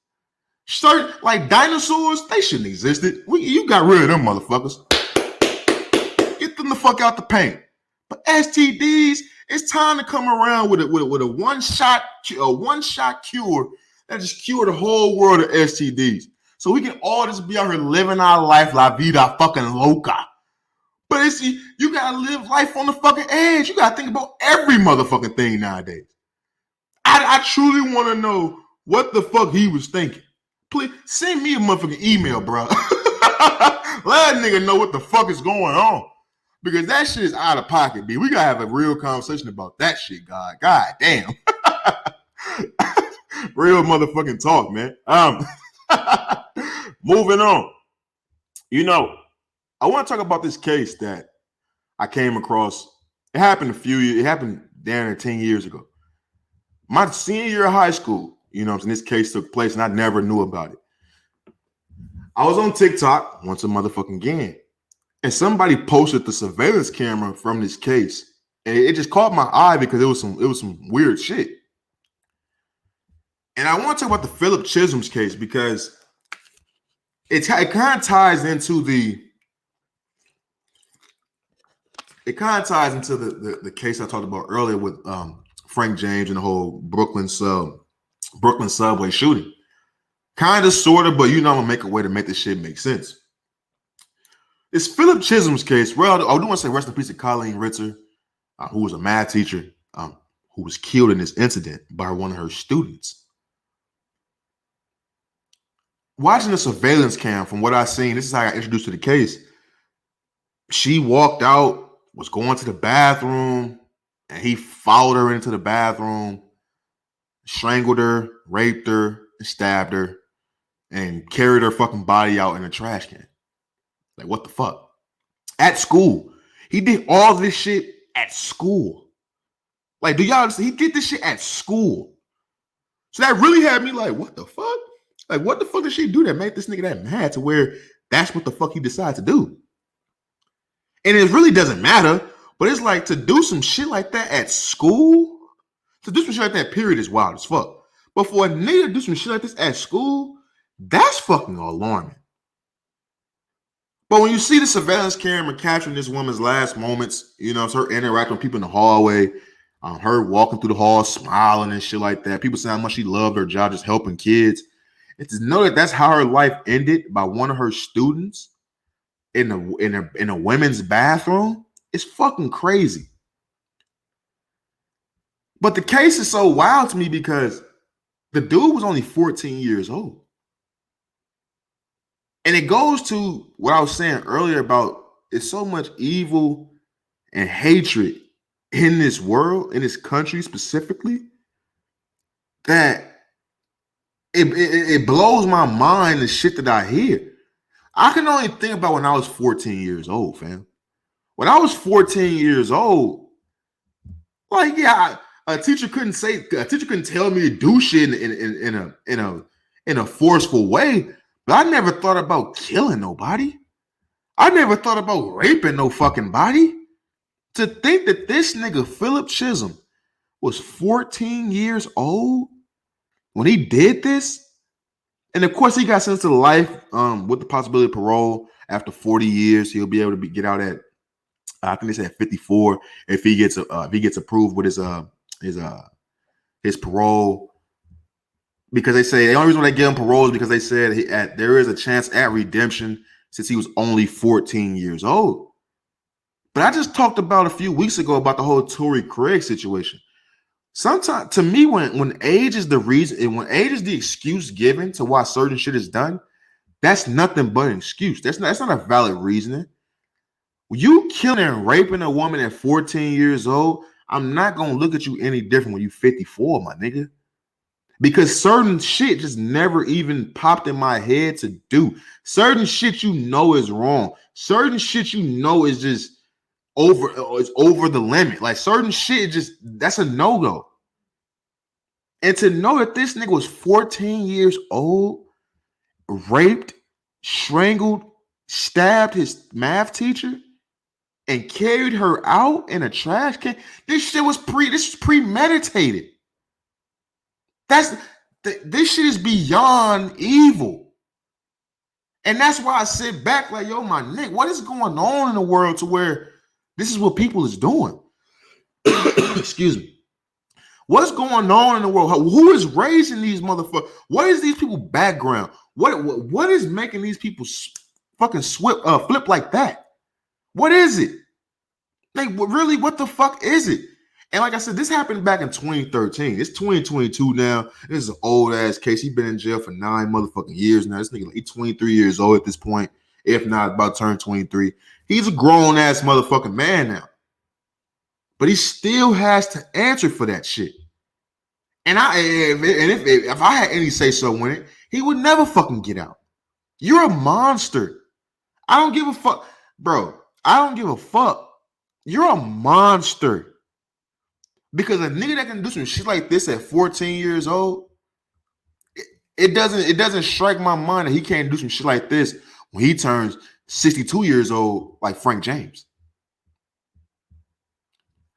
[SPEAKER 1] Certain, like dinosaurs, they shouldn't exist. You got rid of them motherfuckers. Get them the fuck out the paint. But STDs, it's time to come around with a one shot cure that just cure the whole world of STDs. So we can all just be out here living our life la vida fucking loca. But it's, you gotta live life on the fucking edge. You gotta think about every motherfucking thing nowadays. I truly want to know what the fuck he was thinking. Please send me a motherfucking email, bro. Let a nigga know what the fuck is going on. Because that shit is out of pocket, B. We gotta have a real conversation about that shit, God. God damn. Real motherfucking talk, man. Moving on. You know, I want to talk about this case that I came across. It happened it happened damn 10 years ago. My senior year of high school, you know, this case took place and I never knew about it. I was on TikTok once a motherfucking again, and somebody posted the surveillance camera from this case, and it just caught my eye because it was some weird shit. And I want to talk about the Philip Chisholm's case because it kind of ties into the case I talked about earlier with Frank James and the whole Brooklyn subway shooting. Kind of, sort of, but you know I'm gonna make a way to make this shit make sense. It's Philip Chisholm's case. Well, I do want to say rest in peace to Colleen Ritzer, who was a math teacher, who was killed in this incident by one of her students. Watching the surveillance cam, from what I've seen, this is how I got introduced to the case. She walked out, was going to the bathroom, and he followed her into the bathroom, strangled her, raped her, stabbed her, and carried her fucking body out in a trash can. Like, what the fuck? At school. He did all this shit at school. Like, do y'all understand? He did this shit at school. So that really had me like, what the fuck? Like, what the fuck did she do that made this nigga that mad to where that's what the fuck he decided to do? And it really doesn't matter, but it's like, to do some shit like that at school, to do some shit like that, period, is wild as fuck. But for a nigga to do some shit like this at school, that's fucking alarming. But when you see the surveillance camera capturing this woman's last moments, you know, it's her interacting with people in the hallway, her walking through the hall, smiling and shit like that. People saying how much she loved her job, just helping kids. And to know that that's how her life ended by one of her students in a women's bathroom is fucking crazy. But the case is so wild to me because the dude was only 14 years old. And it goes to what I was saying earlier about it's so much evil and hatred in this world, in this country specifically, that it blows my mind the shit that I hear. I can only think about when I was 14 years old, fam. When I was 14 years old, like, yeah, a teacher couldn't tell me to do shit in a forceful way, but I never thought about killing nobody. I never thought about raping no fucking body. To think that this nigga Philip Chisholm was 14 years old when he did this, and of course he got sentenced to life with the possibility of parole after 40 years. He'll be able to get out at I think they said 54 if he gets approved with his parole. Because they say the only reason why they give him parole is because they said there is a chance at redemption since he was only 14 years old. But I just talked about a few weeks ago about the whole Tory Craig situation. Sometimes, to me, when age is the reason, and when age is the excuse given to why certain shit is done, that's nothing but an excuse. That's not a valid reasoning. When you killing and raping a woman at 14 years old, I'm not gonna look at you any different when you 54, my nigga. Because certain shit just never even popped in my head to do. Certain shit you know is wrong. Certain shit you know is just over the limit. Like certain shit that's a no-go. And to know that this nigga was 14 years old, raped, strangled, stabbed his math teacher, and carried her out in a trash can. This was premeditated. This shit is beyond evil. And that's why I sit back like, yo, my nigga, what is going on in the world to where this is what people is doing? Excuse me. What's going on in the world? Who is raising these motherfuckers? What is these people background? What is making these people fucking flip like that? What is it? Like, really, what the fuck is it? And like I said, this happened back in 2013. It's 2022 now. This is an old ass case. He's been in jail for 9 motherfucking years now. This nigga, he's 23 years old at this point, if not about to turn 23. He's a grown ass motherfucking man now. But he still has to answer for that shit. And if I had any say so in it, he would never fucking get out. You're a monster. I don't give a fuck, bro. I don't give a fuck. You're a monster. Because a nigga that can do some shit like this at 14 years old, it doesn't strike my mind that he can't do some shit like this when he turns 62 years old, like Frank James.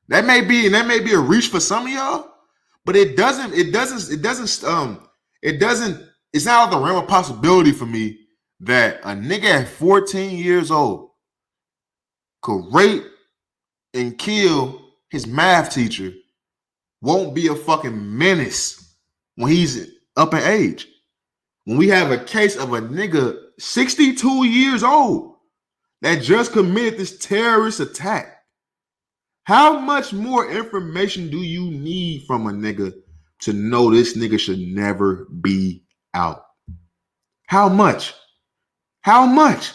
[SPEAKER 1] That may be a reach for some of y'all, but it's not out of the realm of possibility for me that a nigga at 14 years old could rape and kill his math teacher, won't be a fucking menace when he's up in age. When we have a case of a nigga 62 years old that just committed this terrorist attack, how much more information do you need from a nigga to know this nigga should never be out? How much? How much?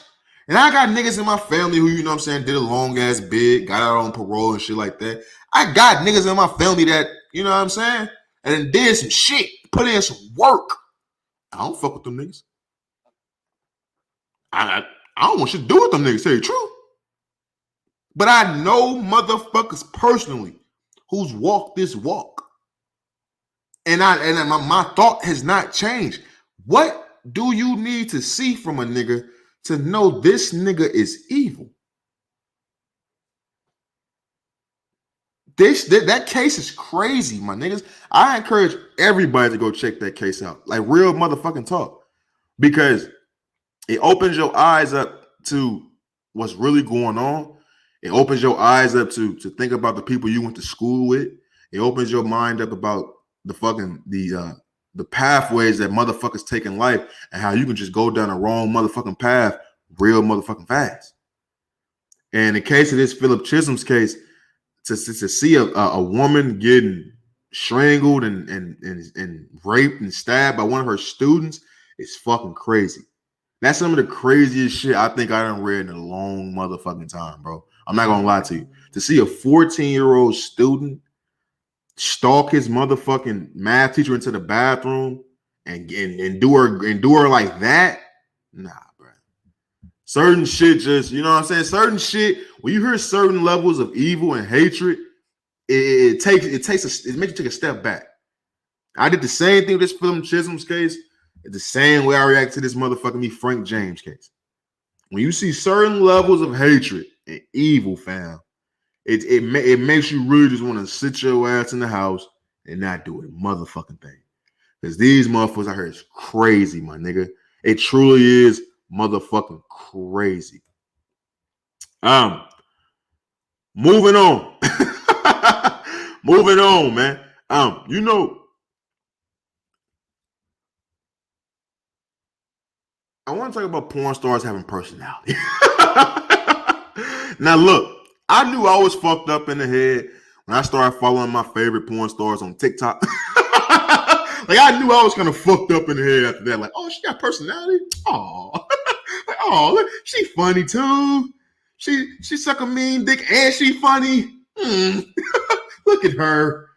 [SPEAKER 1] And I got niggas in my family who, you know what I'm saying, did a long ass bid, got out on parole and shit like that. I got niggas in my family that, you know what I'm saying, and then did some shit, put in some work. I don't fuck with them niggas. I don't want shit to do with them niggas, to tell you the truth. But I know motherfuckers personally who's walked this walk. And my thought has not changed. What do you need to see from a nigga to know this nigga is evil? That case is crazy, my niggas. I encourage everybody to go check that case out. Like real motherfucking talk. Because it opens your eyes up to what's really going on. It opens your eyes up to think about the people you went to school with. It opens your mind up about the pathways that motherfuckers take in life and how you can just go down the wrong motherfucking path real motherfucking fast. And in the case of this Philip Chisholm's case, to see a woman getting strangled and raped and stabbed by one of her students is fucking crazy. That's some of the craziest shit I think I done read in a long motherfucking time, bro. I'm not gonna lie to you. To see a 14-year-old student stalk his motherfucking math teacher into the bathroom and do her like that, nah, bro. Certain shit just, you know what I'm saying? Certain shit, when you hear certain levels of evil and hatred, it makes you take a step back. I did the same thing with this Philip Chisholm's case. It's the same way I react to this motherfucking Frank James case. When you see certain levels of hatred and evil, fam, it makes you really just want to sit your ass in the house and not do a motherfucking thing. Because these motherfuckers I heard is crazy, my nigga. It truly is motherfucking crazy. Moving on. Moving on, man. You know, I want to talk about porn stars having personality. Now, look, I knew I was fucked up in the head when I started following my favorite porn stars on TikTok. Like, I knew I was kind of fucked up in the head after that. Like, oh, she got personality? Oh, like, oh, look, she funny too. She suck a mean dick and she funny. Look at her.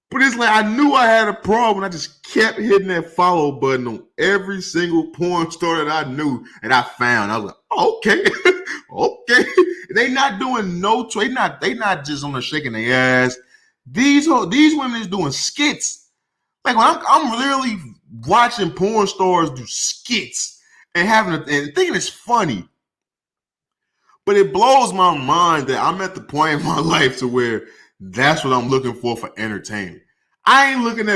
[SPEAKER 1] But it's like I knew I had a problem. I just kept hitting that follow button on every single porn star that I knew and I found. I was like, oh, okay, okay. They not doing no. They not just on the shaking their ass. These women is doing skits. Like when I'm literally watching porn stars do skits and thinking it's funny. But it blows my mind that I'm at the point in my life to where that's what I'm looking for entertainment. I ain't looking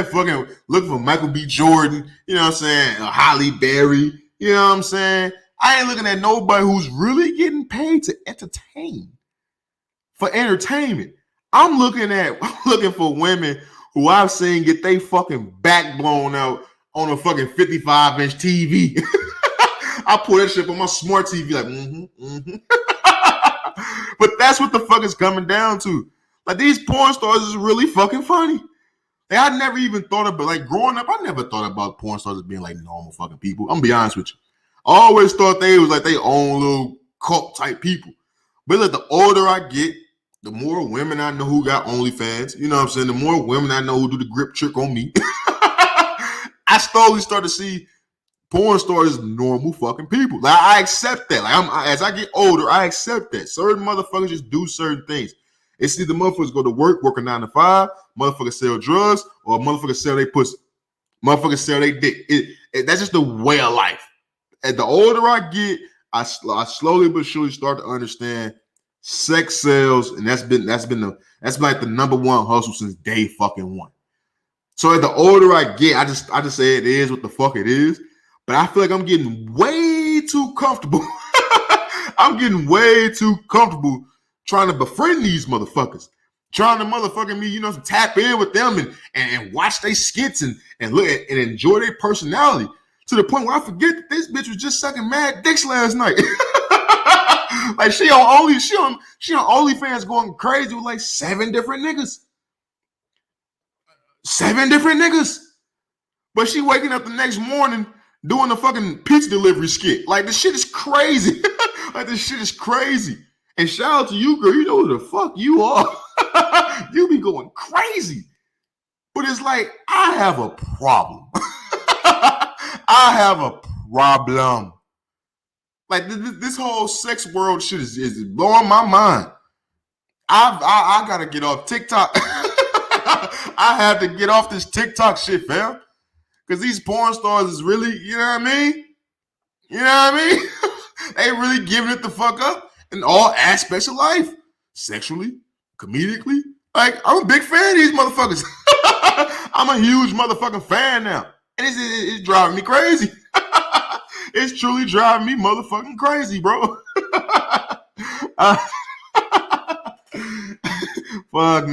[SPEAKER 1] for Michael B. Jordan, you know what I'm saying, Halle Berry, you know what I'm saying? I ain't looking at nobody who's really getting paid to entertain. For entertainment. I'm looking for women who I've seen get they fucking back blown out on a fucking 55-inch TV. I pull that shit on my smart TV like, But that's what the fuck is coming down to. Like, these porn stars is really fucking funny. Like, I never even thought about, like, growing up, I never thought about porn stars as being like normal fucking people. I'm gonna be honest with you. I always thought they was like their own little cult type people. But like, the older I get, the more women I know who got OnlyFans. You know what I'm saying? The more women I know who do the grip trick on me. I slowly start to see porn stars as normal fucking people. Like, I accept that. Like, as I get older, I accept that. Certain motherfuckers just do certain things. It's either motherfuckers go to work, work a 9 to 5, motherfuckers sell drugs, or motherfuckers sell their pussy. Motherfuckers sell their dick. That's just the way of life. And the older I get, I slowly but surely start to understand sex sells, and that's been like the number one hustle since day fucking one. So as the older I get, I just say it is what the fuck it is. But I feel like I'm getting way too comfortable. I'm getting way too comfortable trying to befriend these motherfuckers. Trying to motherfucking me, you know, tap in with them and watch their skits and look and enjoy their personality. To the point where I forget that this bitch was just sucking mad dicks last night. Like she on OnlyFans going crazy with like 7 different niggas. 7 different niggas. But she waking up the next morning doing a fucking pizza delivery skit. Like, this shit is crazy. Like, this shit is crazy. And shout out to you, girl. You know who the fuck you are. You be going crazy. But it's like, I have a problem. I have a problem. Like, this whole sex world shit is blowing my mind. I gotta get off TikTok. I have to get off this TikTok shit, fam. Because these porn stars is really, you know what I mean? You know what I mean? They really giving it the fuck up in all aspects of life. Sexually, comedically. Like, I'm a big fan of these motherfuckers. I'm a huge motherfucking fan now. And it's driving me crazy. It's truly driving me motherfucking crazy, bro. Fuck.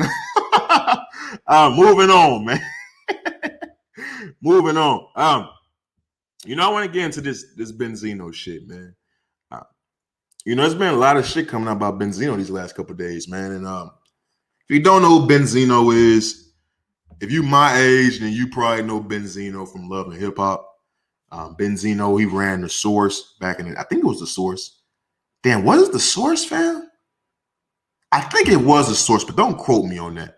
[SPEAKER 1] Moving on, man. Moving on. You know, I want to get into this Benzino shit, man. You know, there's been a lot of shit coming out about Benzino these last couple of days, man. And if you don't know who Benzino is, if you my age, then you probably know Benzino from Love and Hip Hop. Benzino, he ran the Source back in I think it was the Source. Damn, was it the Source, fam? I think it was the Source, but don't quote me on that.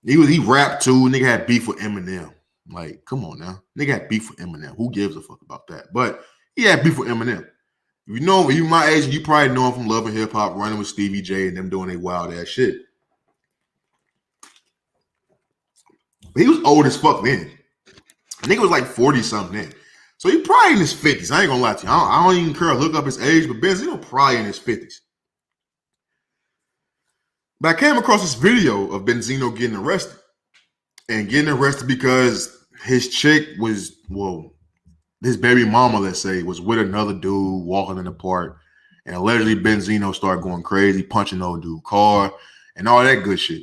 [SPEAKER 1] He rapped too. Nigga had beef with Eminem. Like, come on now. Nigga had beef with Eminem. Who gives a fuck about that? But he had beef with Eminem. If you my age, you probably know him from Love and Hip Hop, running with Stevie J and them doing a wild ass shit. But he was old as fuck then. Nigga was like 40 something then. So he probably in his 50s. I ain't gonna lie to you. I don't even care to look up his age, but Benzino probably in his 50s. But I came across this video of Benzino getting arrested. And getting arrested because his chick was, his baby mama, let's say, was with another dude walking in the park. And allegedly Benzino started going crazy, punching old dude's car and all that good shit.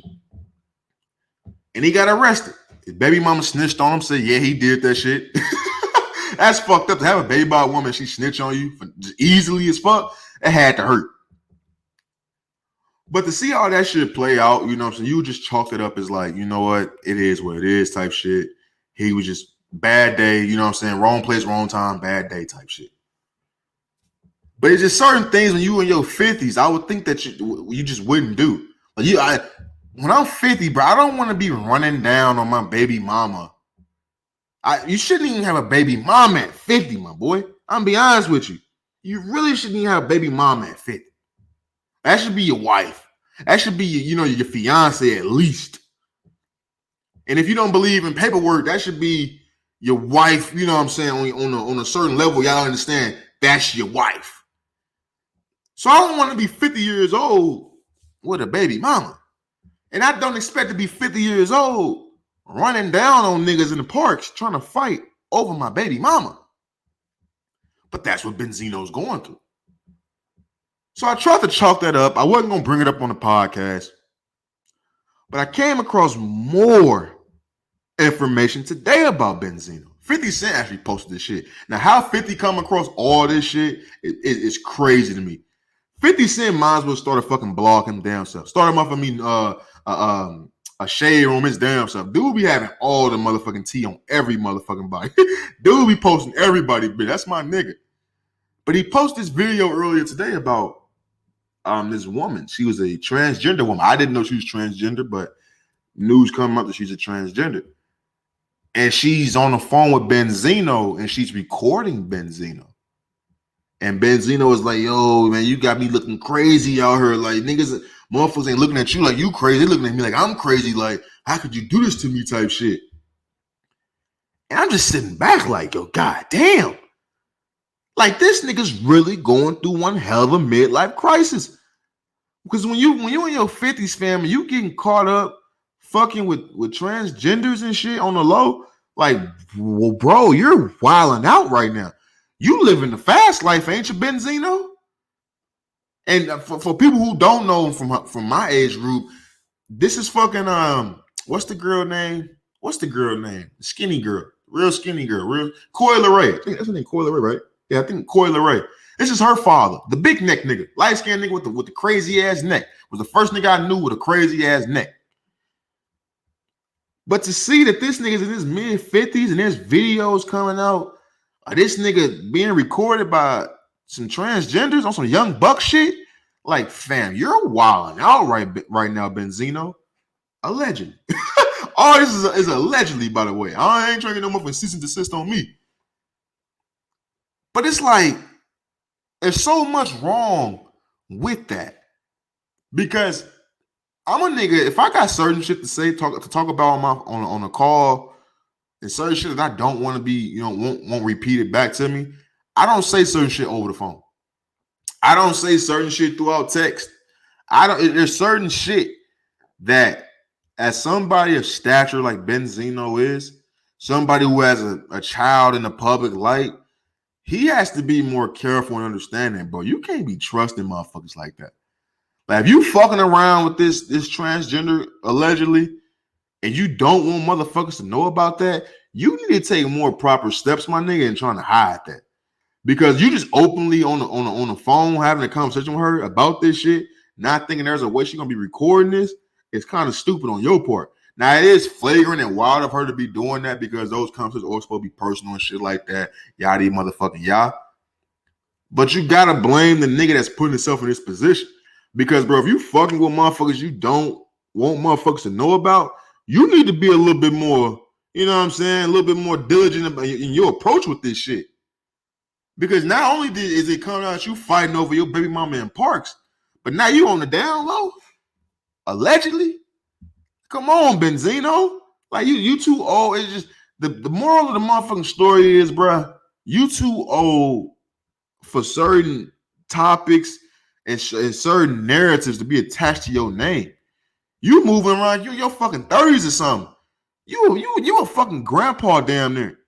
[SPEAKER 1] And he got arrested. His baby mama snitched on him, said, yeah, he did that shit. That's fucked up to have a baby by a woman, she snitch on you easily as fuck. It had to hurt. But to see all that shit play out, you know what I'm saying? You just chalked it up as like, you know what? It is what it is type shit. He was just bad day, you know what I'm saying? Wrong place, wrong time, bad day type shit. But it's just certain things when you in your 50s, I would think that you just wouldn't do. Like when I'm 50, bro, I don't want to be running down on my baby mama. You shouldn't even have a baby mama at 50, my boy. I'm gonna be honest with you. You really shouldn't even have a baby mama at 50. That should be your wife. That should be your fiance at least. And if you don't believe in paperwork, that should be your wife. You know what I'm saying? On a certain level, y'all understand that's your wife. So I don't want to be 50 years old with a baby mama. And I don't expect to be 50 years old running down on niggas in the parks trying to fight over my baby mama. But that's what Benzino's going through. So I tried to chalk that up. I wasn't going to bring it up on the podcast. But I came across more information today about Benzino. 50 Cent actually posted this shit. Now, how 50 come across all this shit is crazy to me. 50 Cent might as well start a fucking blog him damn self. Start him off a shade room his damn self. Dude be having all the motherfucking tea on every motherfucking body. Dude be posting everybody, bitch. That's my nigga. But he posted this video earlier today about this woman. She was a transgender woman. I didn't know she was transgender, but news come out that she's a transgender. And she's on the phone with Benzino and she's recording Benzino. And Benzino is like, yo, man, you got me looking crazy out here. Like, niggas, motherfuckers ain't looking at you like you crazy. They looking at me like I'm crazy. Like, how could you do this to me type shit? And I'm just sitting back like, yo, goddamn. Like, this nigga's really going through one hell of a midlife crisis. Because when you in your 50s, fam, you getting caught up fucking with transgenders and shit on the low, like, well, bro, you're wilding out right now. You living the fast life, ain't you, Benzino? And for people who don't know from my age group, this is fucking what's the girl name? Skinny girl, real skinny girl, real Coi Leray. I think that's her name, Coi Leray, right? Yeah, I think Coi Leray. This is her father, the big neck nigga, light skinned nigga with the crazy ass neck. Was the first nigga I knew with a crazy ass neck. But to see that this nigga's in his mid 50s and there's videos coming out of this nigga being recorded by some transgenders on some young buck shit, like, fam, you're wilding out right now, Benzino. Allegedly. All this is allegedly, by the way. I ain't trying to get no more cease and desist on me. But it's like, there's so much wrong with that. Because I'm a nigga, if I got certain shit to say, talk about on a call, and certain shit that I don't want to be, won't repeat it back to me, I don't say certain shit over the phone. I don't say certain shit throughout text. There's certain shit that, as somebody of stature like Benzino is, somebody who has a child in the public light, he has to be more careful and understanding, bro. You can't be trusting motherfuckers like that. Like, if you fucking around with this transgender allegedly, and you don't want motherfuckers to know about that, you need to take more proper steps, my nigga, and trying to hide that. Because you just openly on the phone having a conversation with her about this shit, not thinking there's a way she's gonna be recording this, it's kind of stupid on your part. Now, it is flagrant and wild of her to be doing that because those conversations are supposed to be personal and shit like that. Yada motherfucking yah. But you gotta blame the nigga that's putting himself in this position. Because, bro, if you fucking with motherfuckers you don't want motherfuckers to know about, you need to be a little bit more, you know what I'm saying, a little bit more diligent in your approach with this shit. Because not only is it coming out you fighting over your baby mama in parks, but now you on the down low, allegedly. Come on, Benzino. Like you too old. It's just the moral of the motherfucking story is, bruh, you too old for certain topics and certain narratives to be attached to your name. You moving around, you in your fucking 30s or something. You a fucking grandpa damn near.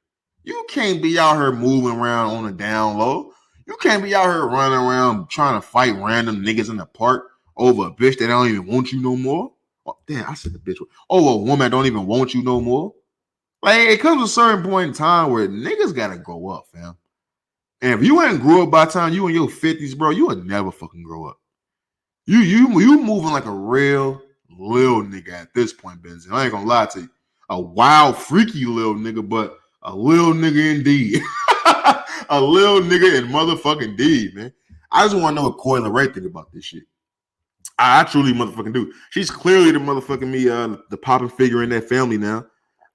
[SPEAKER 1] You can't be out here moving around on the down low. You can't be out here running around trying to fight random niggas in the park over a bitch that don't even want you no more. Oh, damn, I said the bitch. Oh, a woman that don't even want you no more. Like, it comes to a certain point in time where niggas gotta grow up, fam. And if you ain't grew up by the time you in your 50s, bro, you would never fucking grow up. You moving like a real little nigga at this point, Benzi. I ain't gonna lie to you. A wild, freaky little nigga, but a little nigga indeed. A little nigga in motherfucking deed, man. I just want to know what Coy LeRae think about this shit. I truly motherfucking do. She's clearly the motherfucking the popping figure in that family now.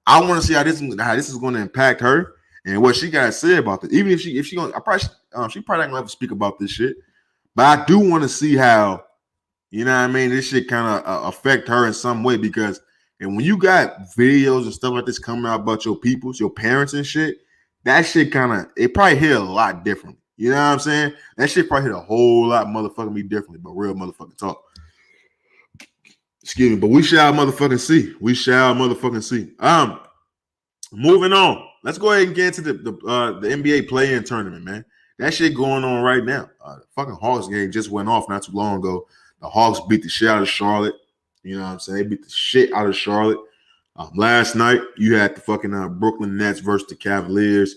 [SPEAKER 1] I want to see how this is going to impact her and what she got to say about this. Even if she gonna, she probably not gonna have to speak about this shit. But I do want to see how, you know what I mean, this shit kind of affect her in some way because, and when you got videos and stuff like this coming out about your peoples, your parents and shit, that shit it probably hit a lot differently. You know what I'm saying? That shit probably hit a whole lot motherfucking me differently, but real motherfucking talk. Excuse me, but we shall motherfucking see. We shall motherfucking see. Moving on. Let's go ahead and get into the NBA play-in tournament, man. That shit going on right now. The fucking Hawks game just went off not too long ago. The Hawks beat the shit out of Charlotte. You know what I'm saying? They beat the shit out of Charlotte. Last night, you had the fucking Brooklyn Nets versus the Cavaliers.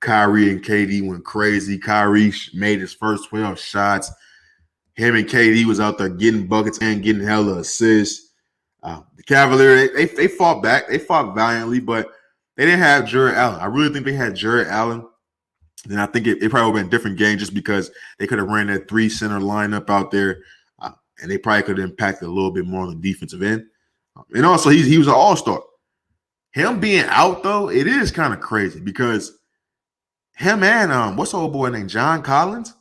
[SPEAKER 1] Kyrie and KD went crazy. Kyrie made his first 12 shots. Him and KD was out there getting buckets and getting hella assists. The Cavaliers, they fought back. They fought valiantly, but they didn't have Jared Allen. I really think they had Jared Allen. Then I think it probably would have been a different game just because they could have ran that 3-center lineup out there, and they probably could have impacted a little bit more on the defensive end. And also, he was an all-star. Him being out, though, it is kind of crazy because him and what's the old boy named John Collins?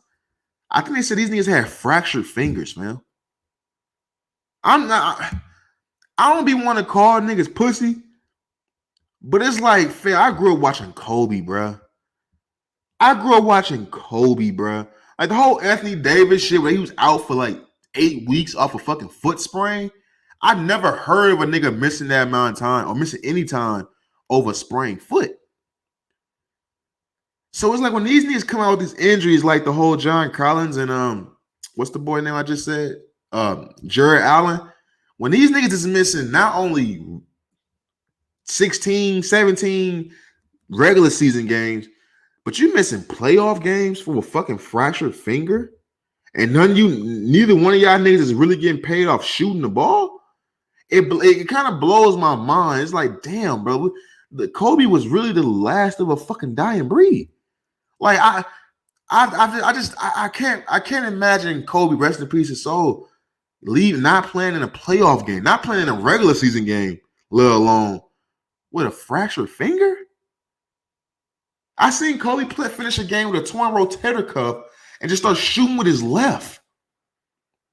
[SPEAKER 1] I think they said these niggas had fractured fingers, man. I don't be want to call niggas pussy, but it's like, fair. I grew up watching Kobe, bruh. Like the whole Anthony Davis shit where he was out for like 8 weeks off a fucking foot sprain. I never heard of a nigga missing that amount of time or missing any time over a sprained foot. So it's like when these niggas come out with these injuries, like the whole John Collins and what's the boy name I just said? Jared Allen. When these niggas is missing not only 16, 17 regular season games, but you missing playoff games for a fucking fractured finger, and neither one of y'all niggas is really getting paid off shooting the ball. It kind of blows my mind. It's like, damn, bro, the Kobe was really the last of a fucking dying breed. Like I can't imagine Kobe, rest in peace his soul, not playing in a playoff game, not playing in a regular season game, let alone with a fractured finger. I seen Kobe finish a game with a torn rotator cuff and just start shooting with his left.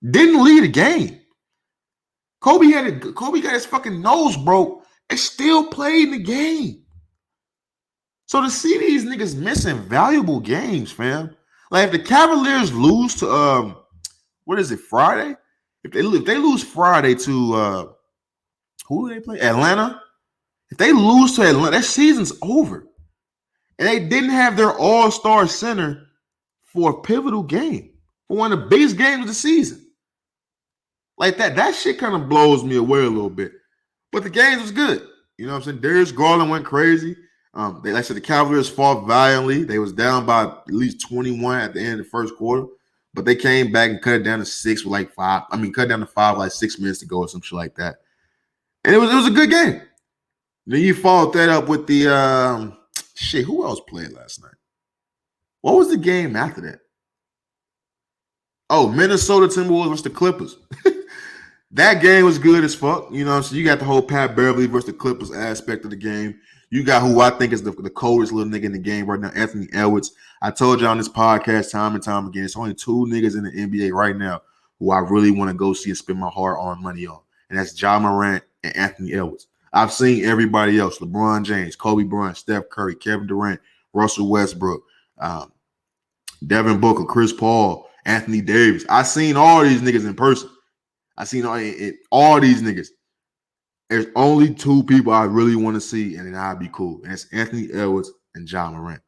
[SPEAKER 1] Didn't lead a game. Kobe got his fucking nose broke and still played in the game. So to see these niggas missing valuable games, fam. Like if the Cavaliers lose to what is it, Friday? If they lose Friday to who do they play? Atlanta. If they lose to Atlanta, that season's over. And they didn't have their all-star center for a pivotal game, for one of the biggest games of the season. Like that shit kind of blows me away a little bit. But the games was good. You know what I'm saying? Darius Garland went crazy. Like I said, the Cavaliers fought valiantly. They was down by at least 21 at the end of the first quarter, but they came back and cut it down to 6 with like 5. I mean, cut it down to 5 like 6 minutes to go or some shit like that. And it was a good game. Then you followed that up with the who else played last night? What was the game after that? Oh, Minnesota Timberwolves versus the Clippers. That game was good as fuck. You know, so you got the whole Pat Beverly versus the Clippers aspect of the game. You got who I think is the coldest little nigga in the game right now, Anthony Edwards. I told you on this podcast time and time again, it's only two niggas in the NBA right now who I really want to go see and spend my hard-earned money on. And that's Ja Morant and Anthony Edwards. I've seen everybody else, LeBron James, Kobe Bryant, Steph Curry, Kevin Durant, Russell Westbrook, Devin Booker, Chris Paul, Anthony Davis. I've seen all these niggas in person. I've seen all these niggas. There's only two people I really want to see, and then I'd be cool. And it's Anthony Edwards and Ja Morant.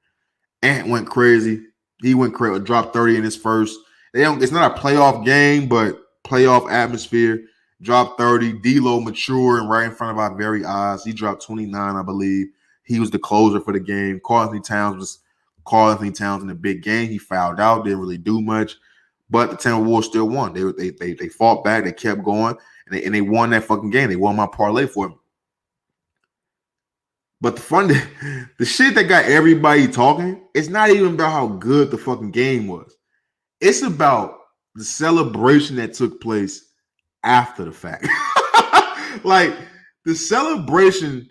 [SPEAKER 1] Ant went crazy. He went crazy. Dropped 30 in his first. It's not a playoff game, but playoff atmosphere. Dropped 30. D'Lo maturing right in front of our very eyes. He dropped 29, I believe. He was the closer for the game. Karl Anthony Towns in the big game. He fouled out. Didn't really do much. But the Timberwolves still won. They fought back. They kept going. And they won that fucking game. They won my parlay for me. But the shit that got everybody talking, it's not even about how good the fucking game was. It's about the celebration that took place after the fact. Like, the celebration,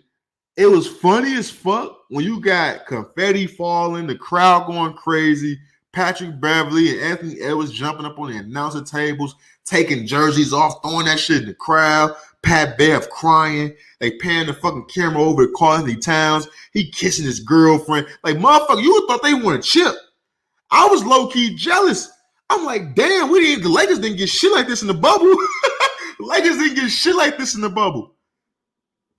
[SPEAKER 1] it was funny as fuck when you got confetti falling, the crowd going crazy, Patrick Beverly and Anthony Edwards jumping up on the announcer tables, taking jerseys off, throwing that shit in the crowd. Pat Bev crying. They pan the fucking camera over to Karl Anthony Towns. He kissing his girlfriend. Like, motherfucker, you thought they wanted a chip. I was low-key jealous. I'm like, damn, the Lakers didn't get shit like this in the bubble. The Lakers didn't get shit like this in the bubble.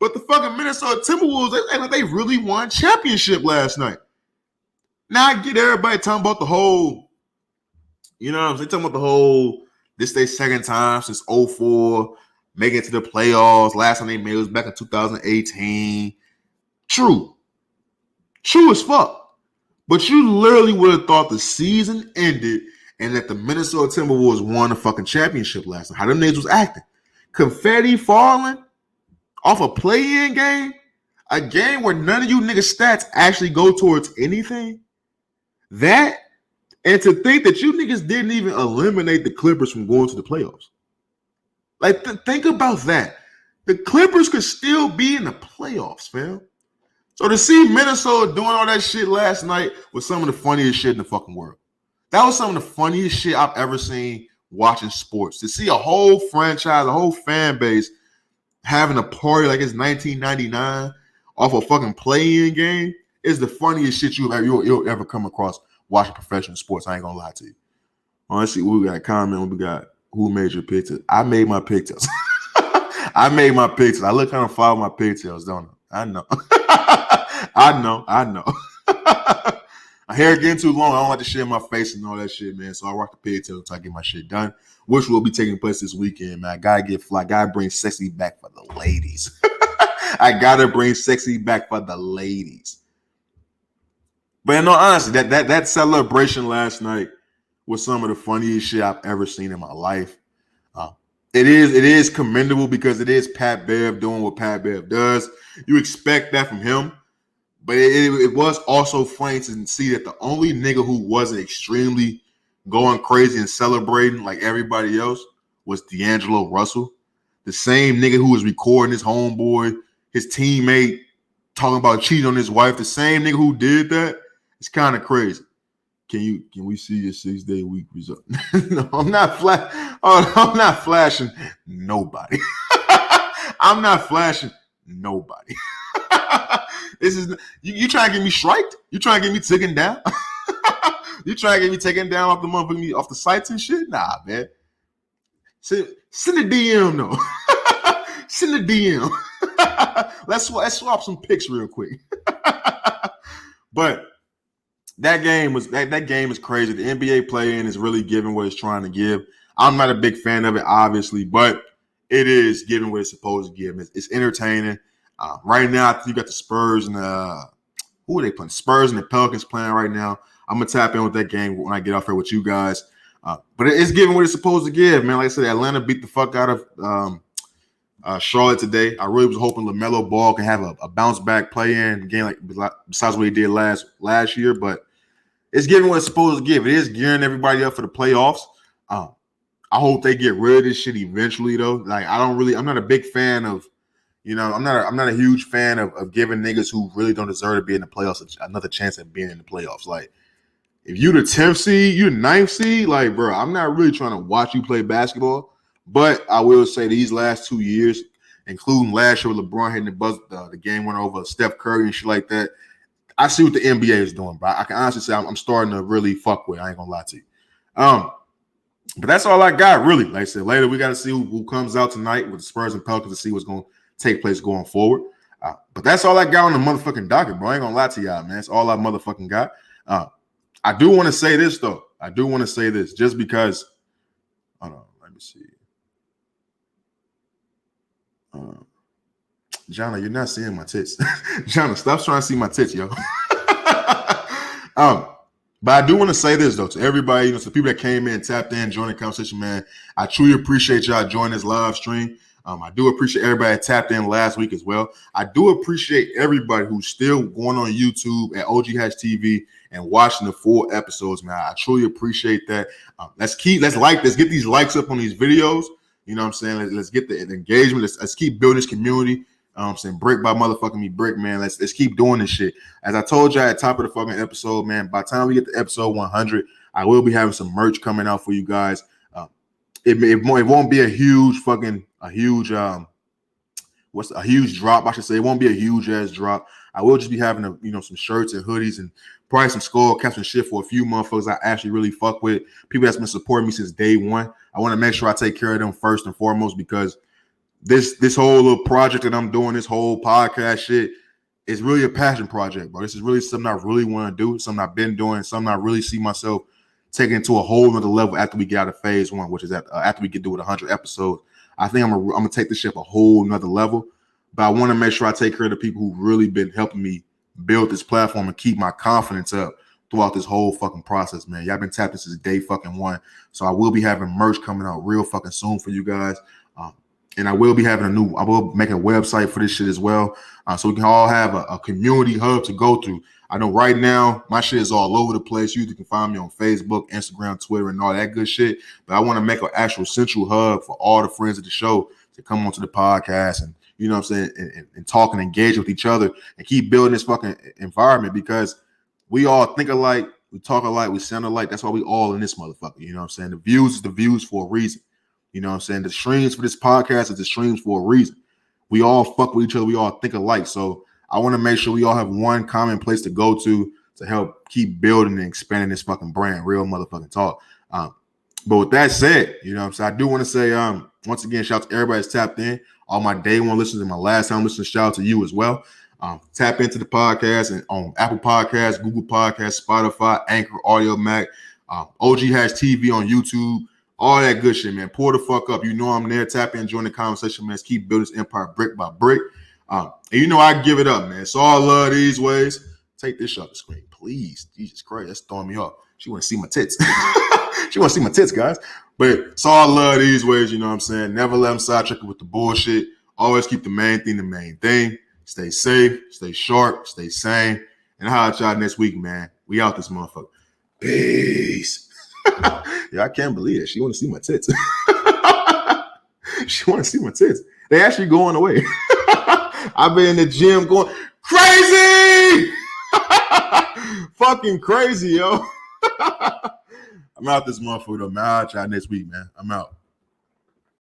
[SPEAKER 1] But the fucking Minnesota Timberwolves, they really won championship last night. Now I get everybody talking about the whole, you know what I'm saying? Talking about the whole, this their second time since 2004, making it to the playoffs. Last time they made it was back in 2018. True as fuck. But you literally would have thought the season ended and that the Minnesota Timberwolves won the fucking championship last night. How them niggas was acting. Confetti falling off a play-in game, a game where none of you niggas stats actually go towards anything. That, and to think that you niggas didn't even eliminate the Clippers from going to the playoffs. Like, think about that. The Clippers could still be in the playoffs, fam. So to see Minnesota doing all that shit last night was some of the funniest shit in the fucking world. That was some of the funniest shit I've ever seen watching sports. To see a whole franchise, a whole fan base having a party like it's 1999 off a fucking play-in game is the funniest shit you'll ever come across watching professional sports. I ain't gonna lie to you. Well, let's see what we got. Comment. We got who made your pictures. I made my pictures. I made my pictures. I look kind of fly with my pigtails, don't I? I know. I know. My hair getting too long. I don't like to shave my face and all that shit, man. So I rock the pigtails until I get my shit done, which will be taking place this weekend, man. I gotta get fly. Gotta bring sexy back for the ladies. I gotta bring sexy back for the ladies. But in all honesty, that celebration last night was some of the funniest shit I've ever seen in my life. It is commendable because it is Pat Bev doing what Pat Bev does. You expect that from him. But it was also funny to see that the only nigga who wasn't extremely going crazy and celebrating like everybody else was D'Angelo Russell. The same nigga who was recording his homeboy, his teammate, talking about cheating on his wife. The same nigga who did that. It's kind of crazy. Can we see your 6-day week result? No, I'm not flashing nobody. I'm not flashing nobody. This is you trying to get me striked? You trying to get me taken down? You trying to get me taken down off the motherfucking off the sites and shit? Nah, man. Send a DM though. Send a DM. Let's swap some pics real quick. But that game is crazy. The NBA play-in is really giving what it's trying to give. I'm not a big fan of it, obviously, but it is giving what it's supposed to give. It's entertaining. Right now, I think you got the Spurs and who are they playing? Spurs and the Pelicans playing right now. I'm gonna tap in with that game when I get off here with you guys. But it's giving what it's supposed to give, man. Like I said, Atlanta beat the fuck out of Charlotte today. I really was hoping LaMelo Ball can have a bounce back play in game like besides what he did last year, but it's giving what it's supposed to give. It is gearing everybody up for the playoffs. I hope they get rid of this shit eventually, though. Like, I'm not a big fan of, I'm not a huge fan of giving niggas who really don't deserve to be in the playoffs another chance at being in the playoffs. Like, if you the 10th seed, you the 9th seed, like, bro, I'm not really trying to watch you play basketball. But I will say these last 2 years, including last year with LeBron hitting the game winner over Steph Curry and shit like that, I see what the NBA is doing, bro. I can honestly say I'm starting to really fuck with it. I ain't gonna lie to you. But that's all I got, really. Like I said, later we got to see who comes out tonight with the Spurs and Pelicans to see what's going to take place going forward. But that's all I got on the motherfucking docket, bro. I ain't going to lie to y'all, man. That's all I motherfucking got. I do want to say this, though. I do want to say this just because – hold on. Let me see. Jonna, you're not seeing my tits. Jonna, stop trying to see my tits, yo. But I do want to say this, though, to everybody, to the people that came in, tapped in, joined the conversation, man. I truly appreciate y'all joining this live stream. I do appreciate everybody that tapped in last week as well. I do appreciate everybody who's still going on YouTube at OGHatchTV and watching the full episodes, man. I truly appreciate that. Let's get these likes up on these videos. You know what I'm saying? Let's get the engagement. Let's keep building this community. I'm saying brick by motherfucking me brick, man. Let's keep doing this shit. As I told y'all at the top of the fucking episode, man, by the time we get to episode 100, I will be having some merch coming out for you guys. It won't be a huge drop, I should say. It won't be a huge ass drop. I will just be having some shirts and hoodies and probably some skull caps and shit for a few motherfuckers I actually really fuck with. People that's been supporting me since day one. I want to make sure I take care of them first and foremost because this whole little project that I'm doing, this whole podcast shit, is really a passion project, bro. This is really something I really want to do, something I've been doing, something I really see myself taking it to a whole nother level after we get out of phase one, which is after we get through with 100 episodes. I think I'm gonna take this ship a whole nother level, but I want to make sure I take care of the people who've really been helping me build this platform and keep my confidence up throughout this whole fucking process, man. Y'all been tapping since day fucking one, so I will be having merch coming out real fucking soon for you guys. And I will be having I will make a website for this shit as well. So we can all have a community hub to go through. I know right now my shit is all over the place. You can find me on Facebook, Instagram, Twitter, and all that good shit. But I want to make an actual central hub for all the friends of the show to come onto the podcast and, you know what I'm saying, and talk and engage with each other and keep building this fucking environment because we all think alike, we talk alike, we sound alike. That's why we all in this motherfucker. You know what I'm saying? The views is the views for a reason. You know what I'm saying? The streams for this podcast is the streams for a reason. We all fuck with each other. We all think alike. So I want to make sure we all have one common place to go to help keep building and expanding this fucking brand. Real motherfucking talk. But with that said, you know what I'm saying? I do want to say, once again, shout out to everybody that's tapped in. All my day one listeners and my last time listeners, shout out to you as well. Tap into the podcast and on Apple Podcasts, Google Podcasts, Spotify, Anchor, Audio Mac, OGHatchTV on YouTube. All that good shit, man. Pour the fuck up. You know I'm there. Tap in, join the conversation, man. Let's keep building this empire brick by brick. And you know I give it up, man. So all love these ways. Take this off the screen, please. Jesus Christ, that's throwing me off. She want to see my tits. She want to see my tits, guys. But it's all love these ways, you know what I'm saying? Never let them sidetrack you with the bullshit. Always keep the main thing the main thing. Stay safe, stay sharp, stay sane. And I'll holler at y'all next week, man. We out this motherfucker. Peace. Yeah, I can't believe it. She want to see my tits. She want to see my tits. They actually going away. I've been in the gym going crazy. Fucking crazy, yo. I'm out this motherfucker, man. I'll try next week, man. I'm out.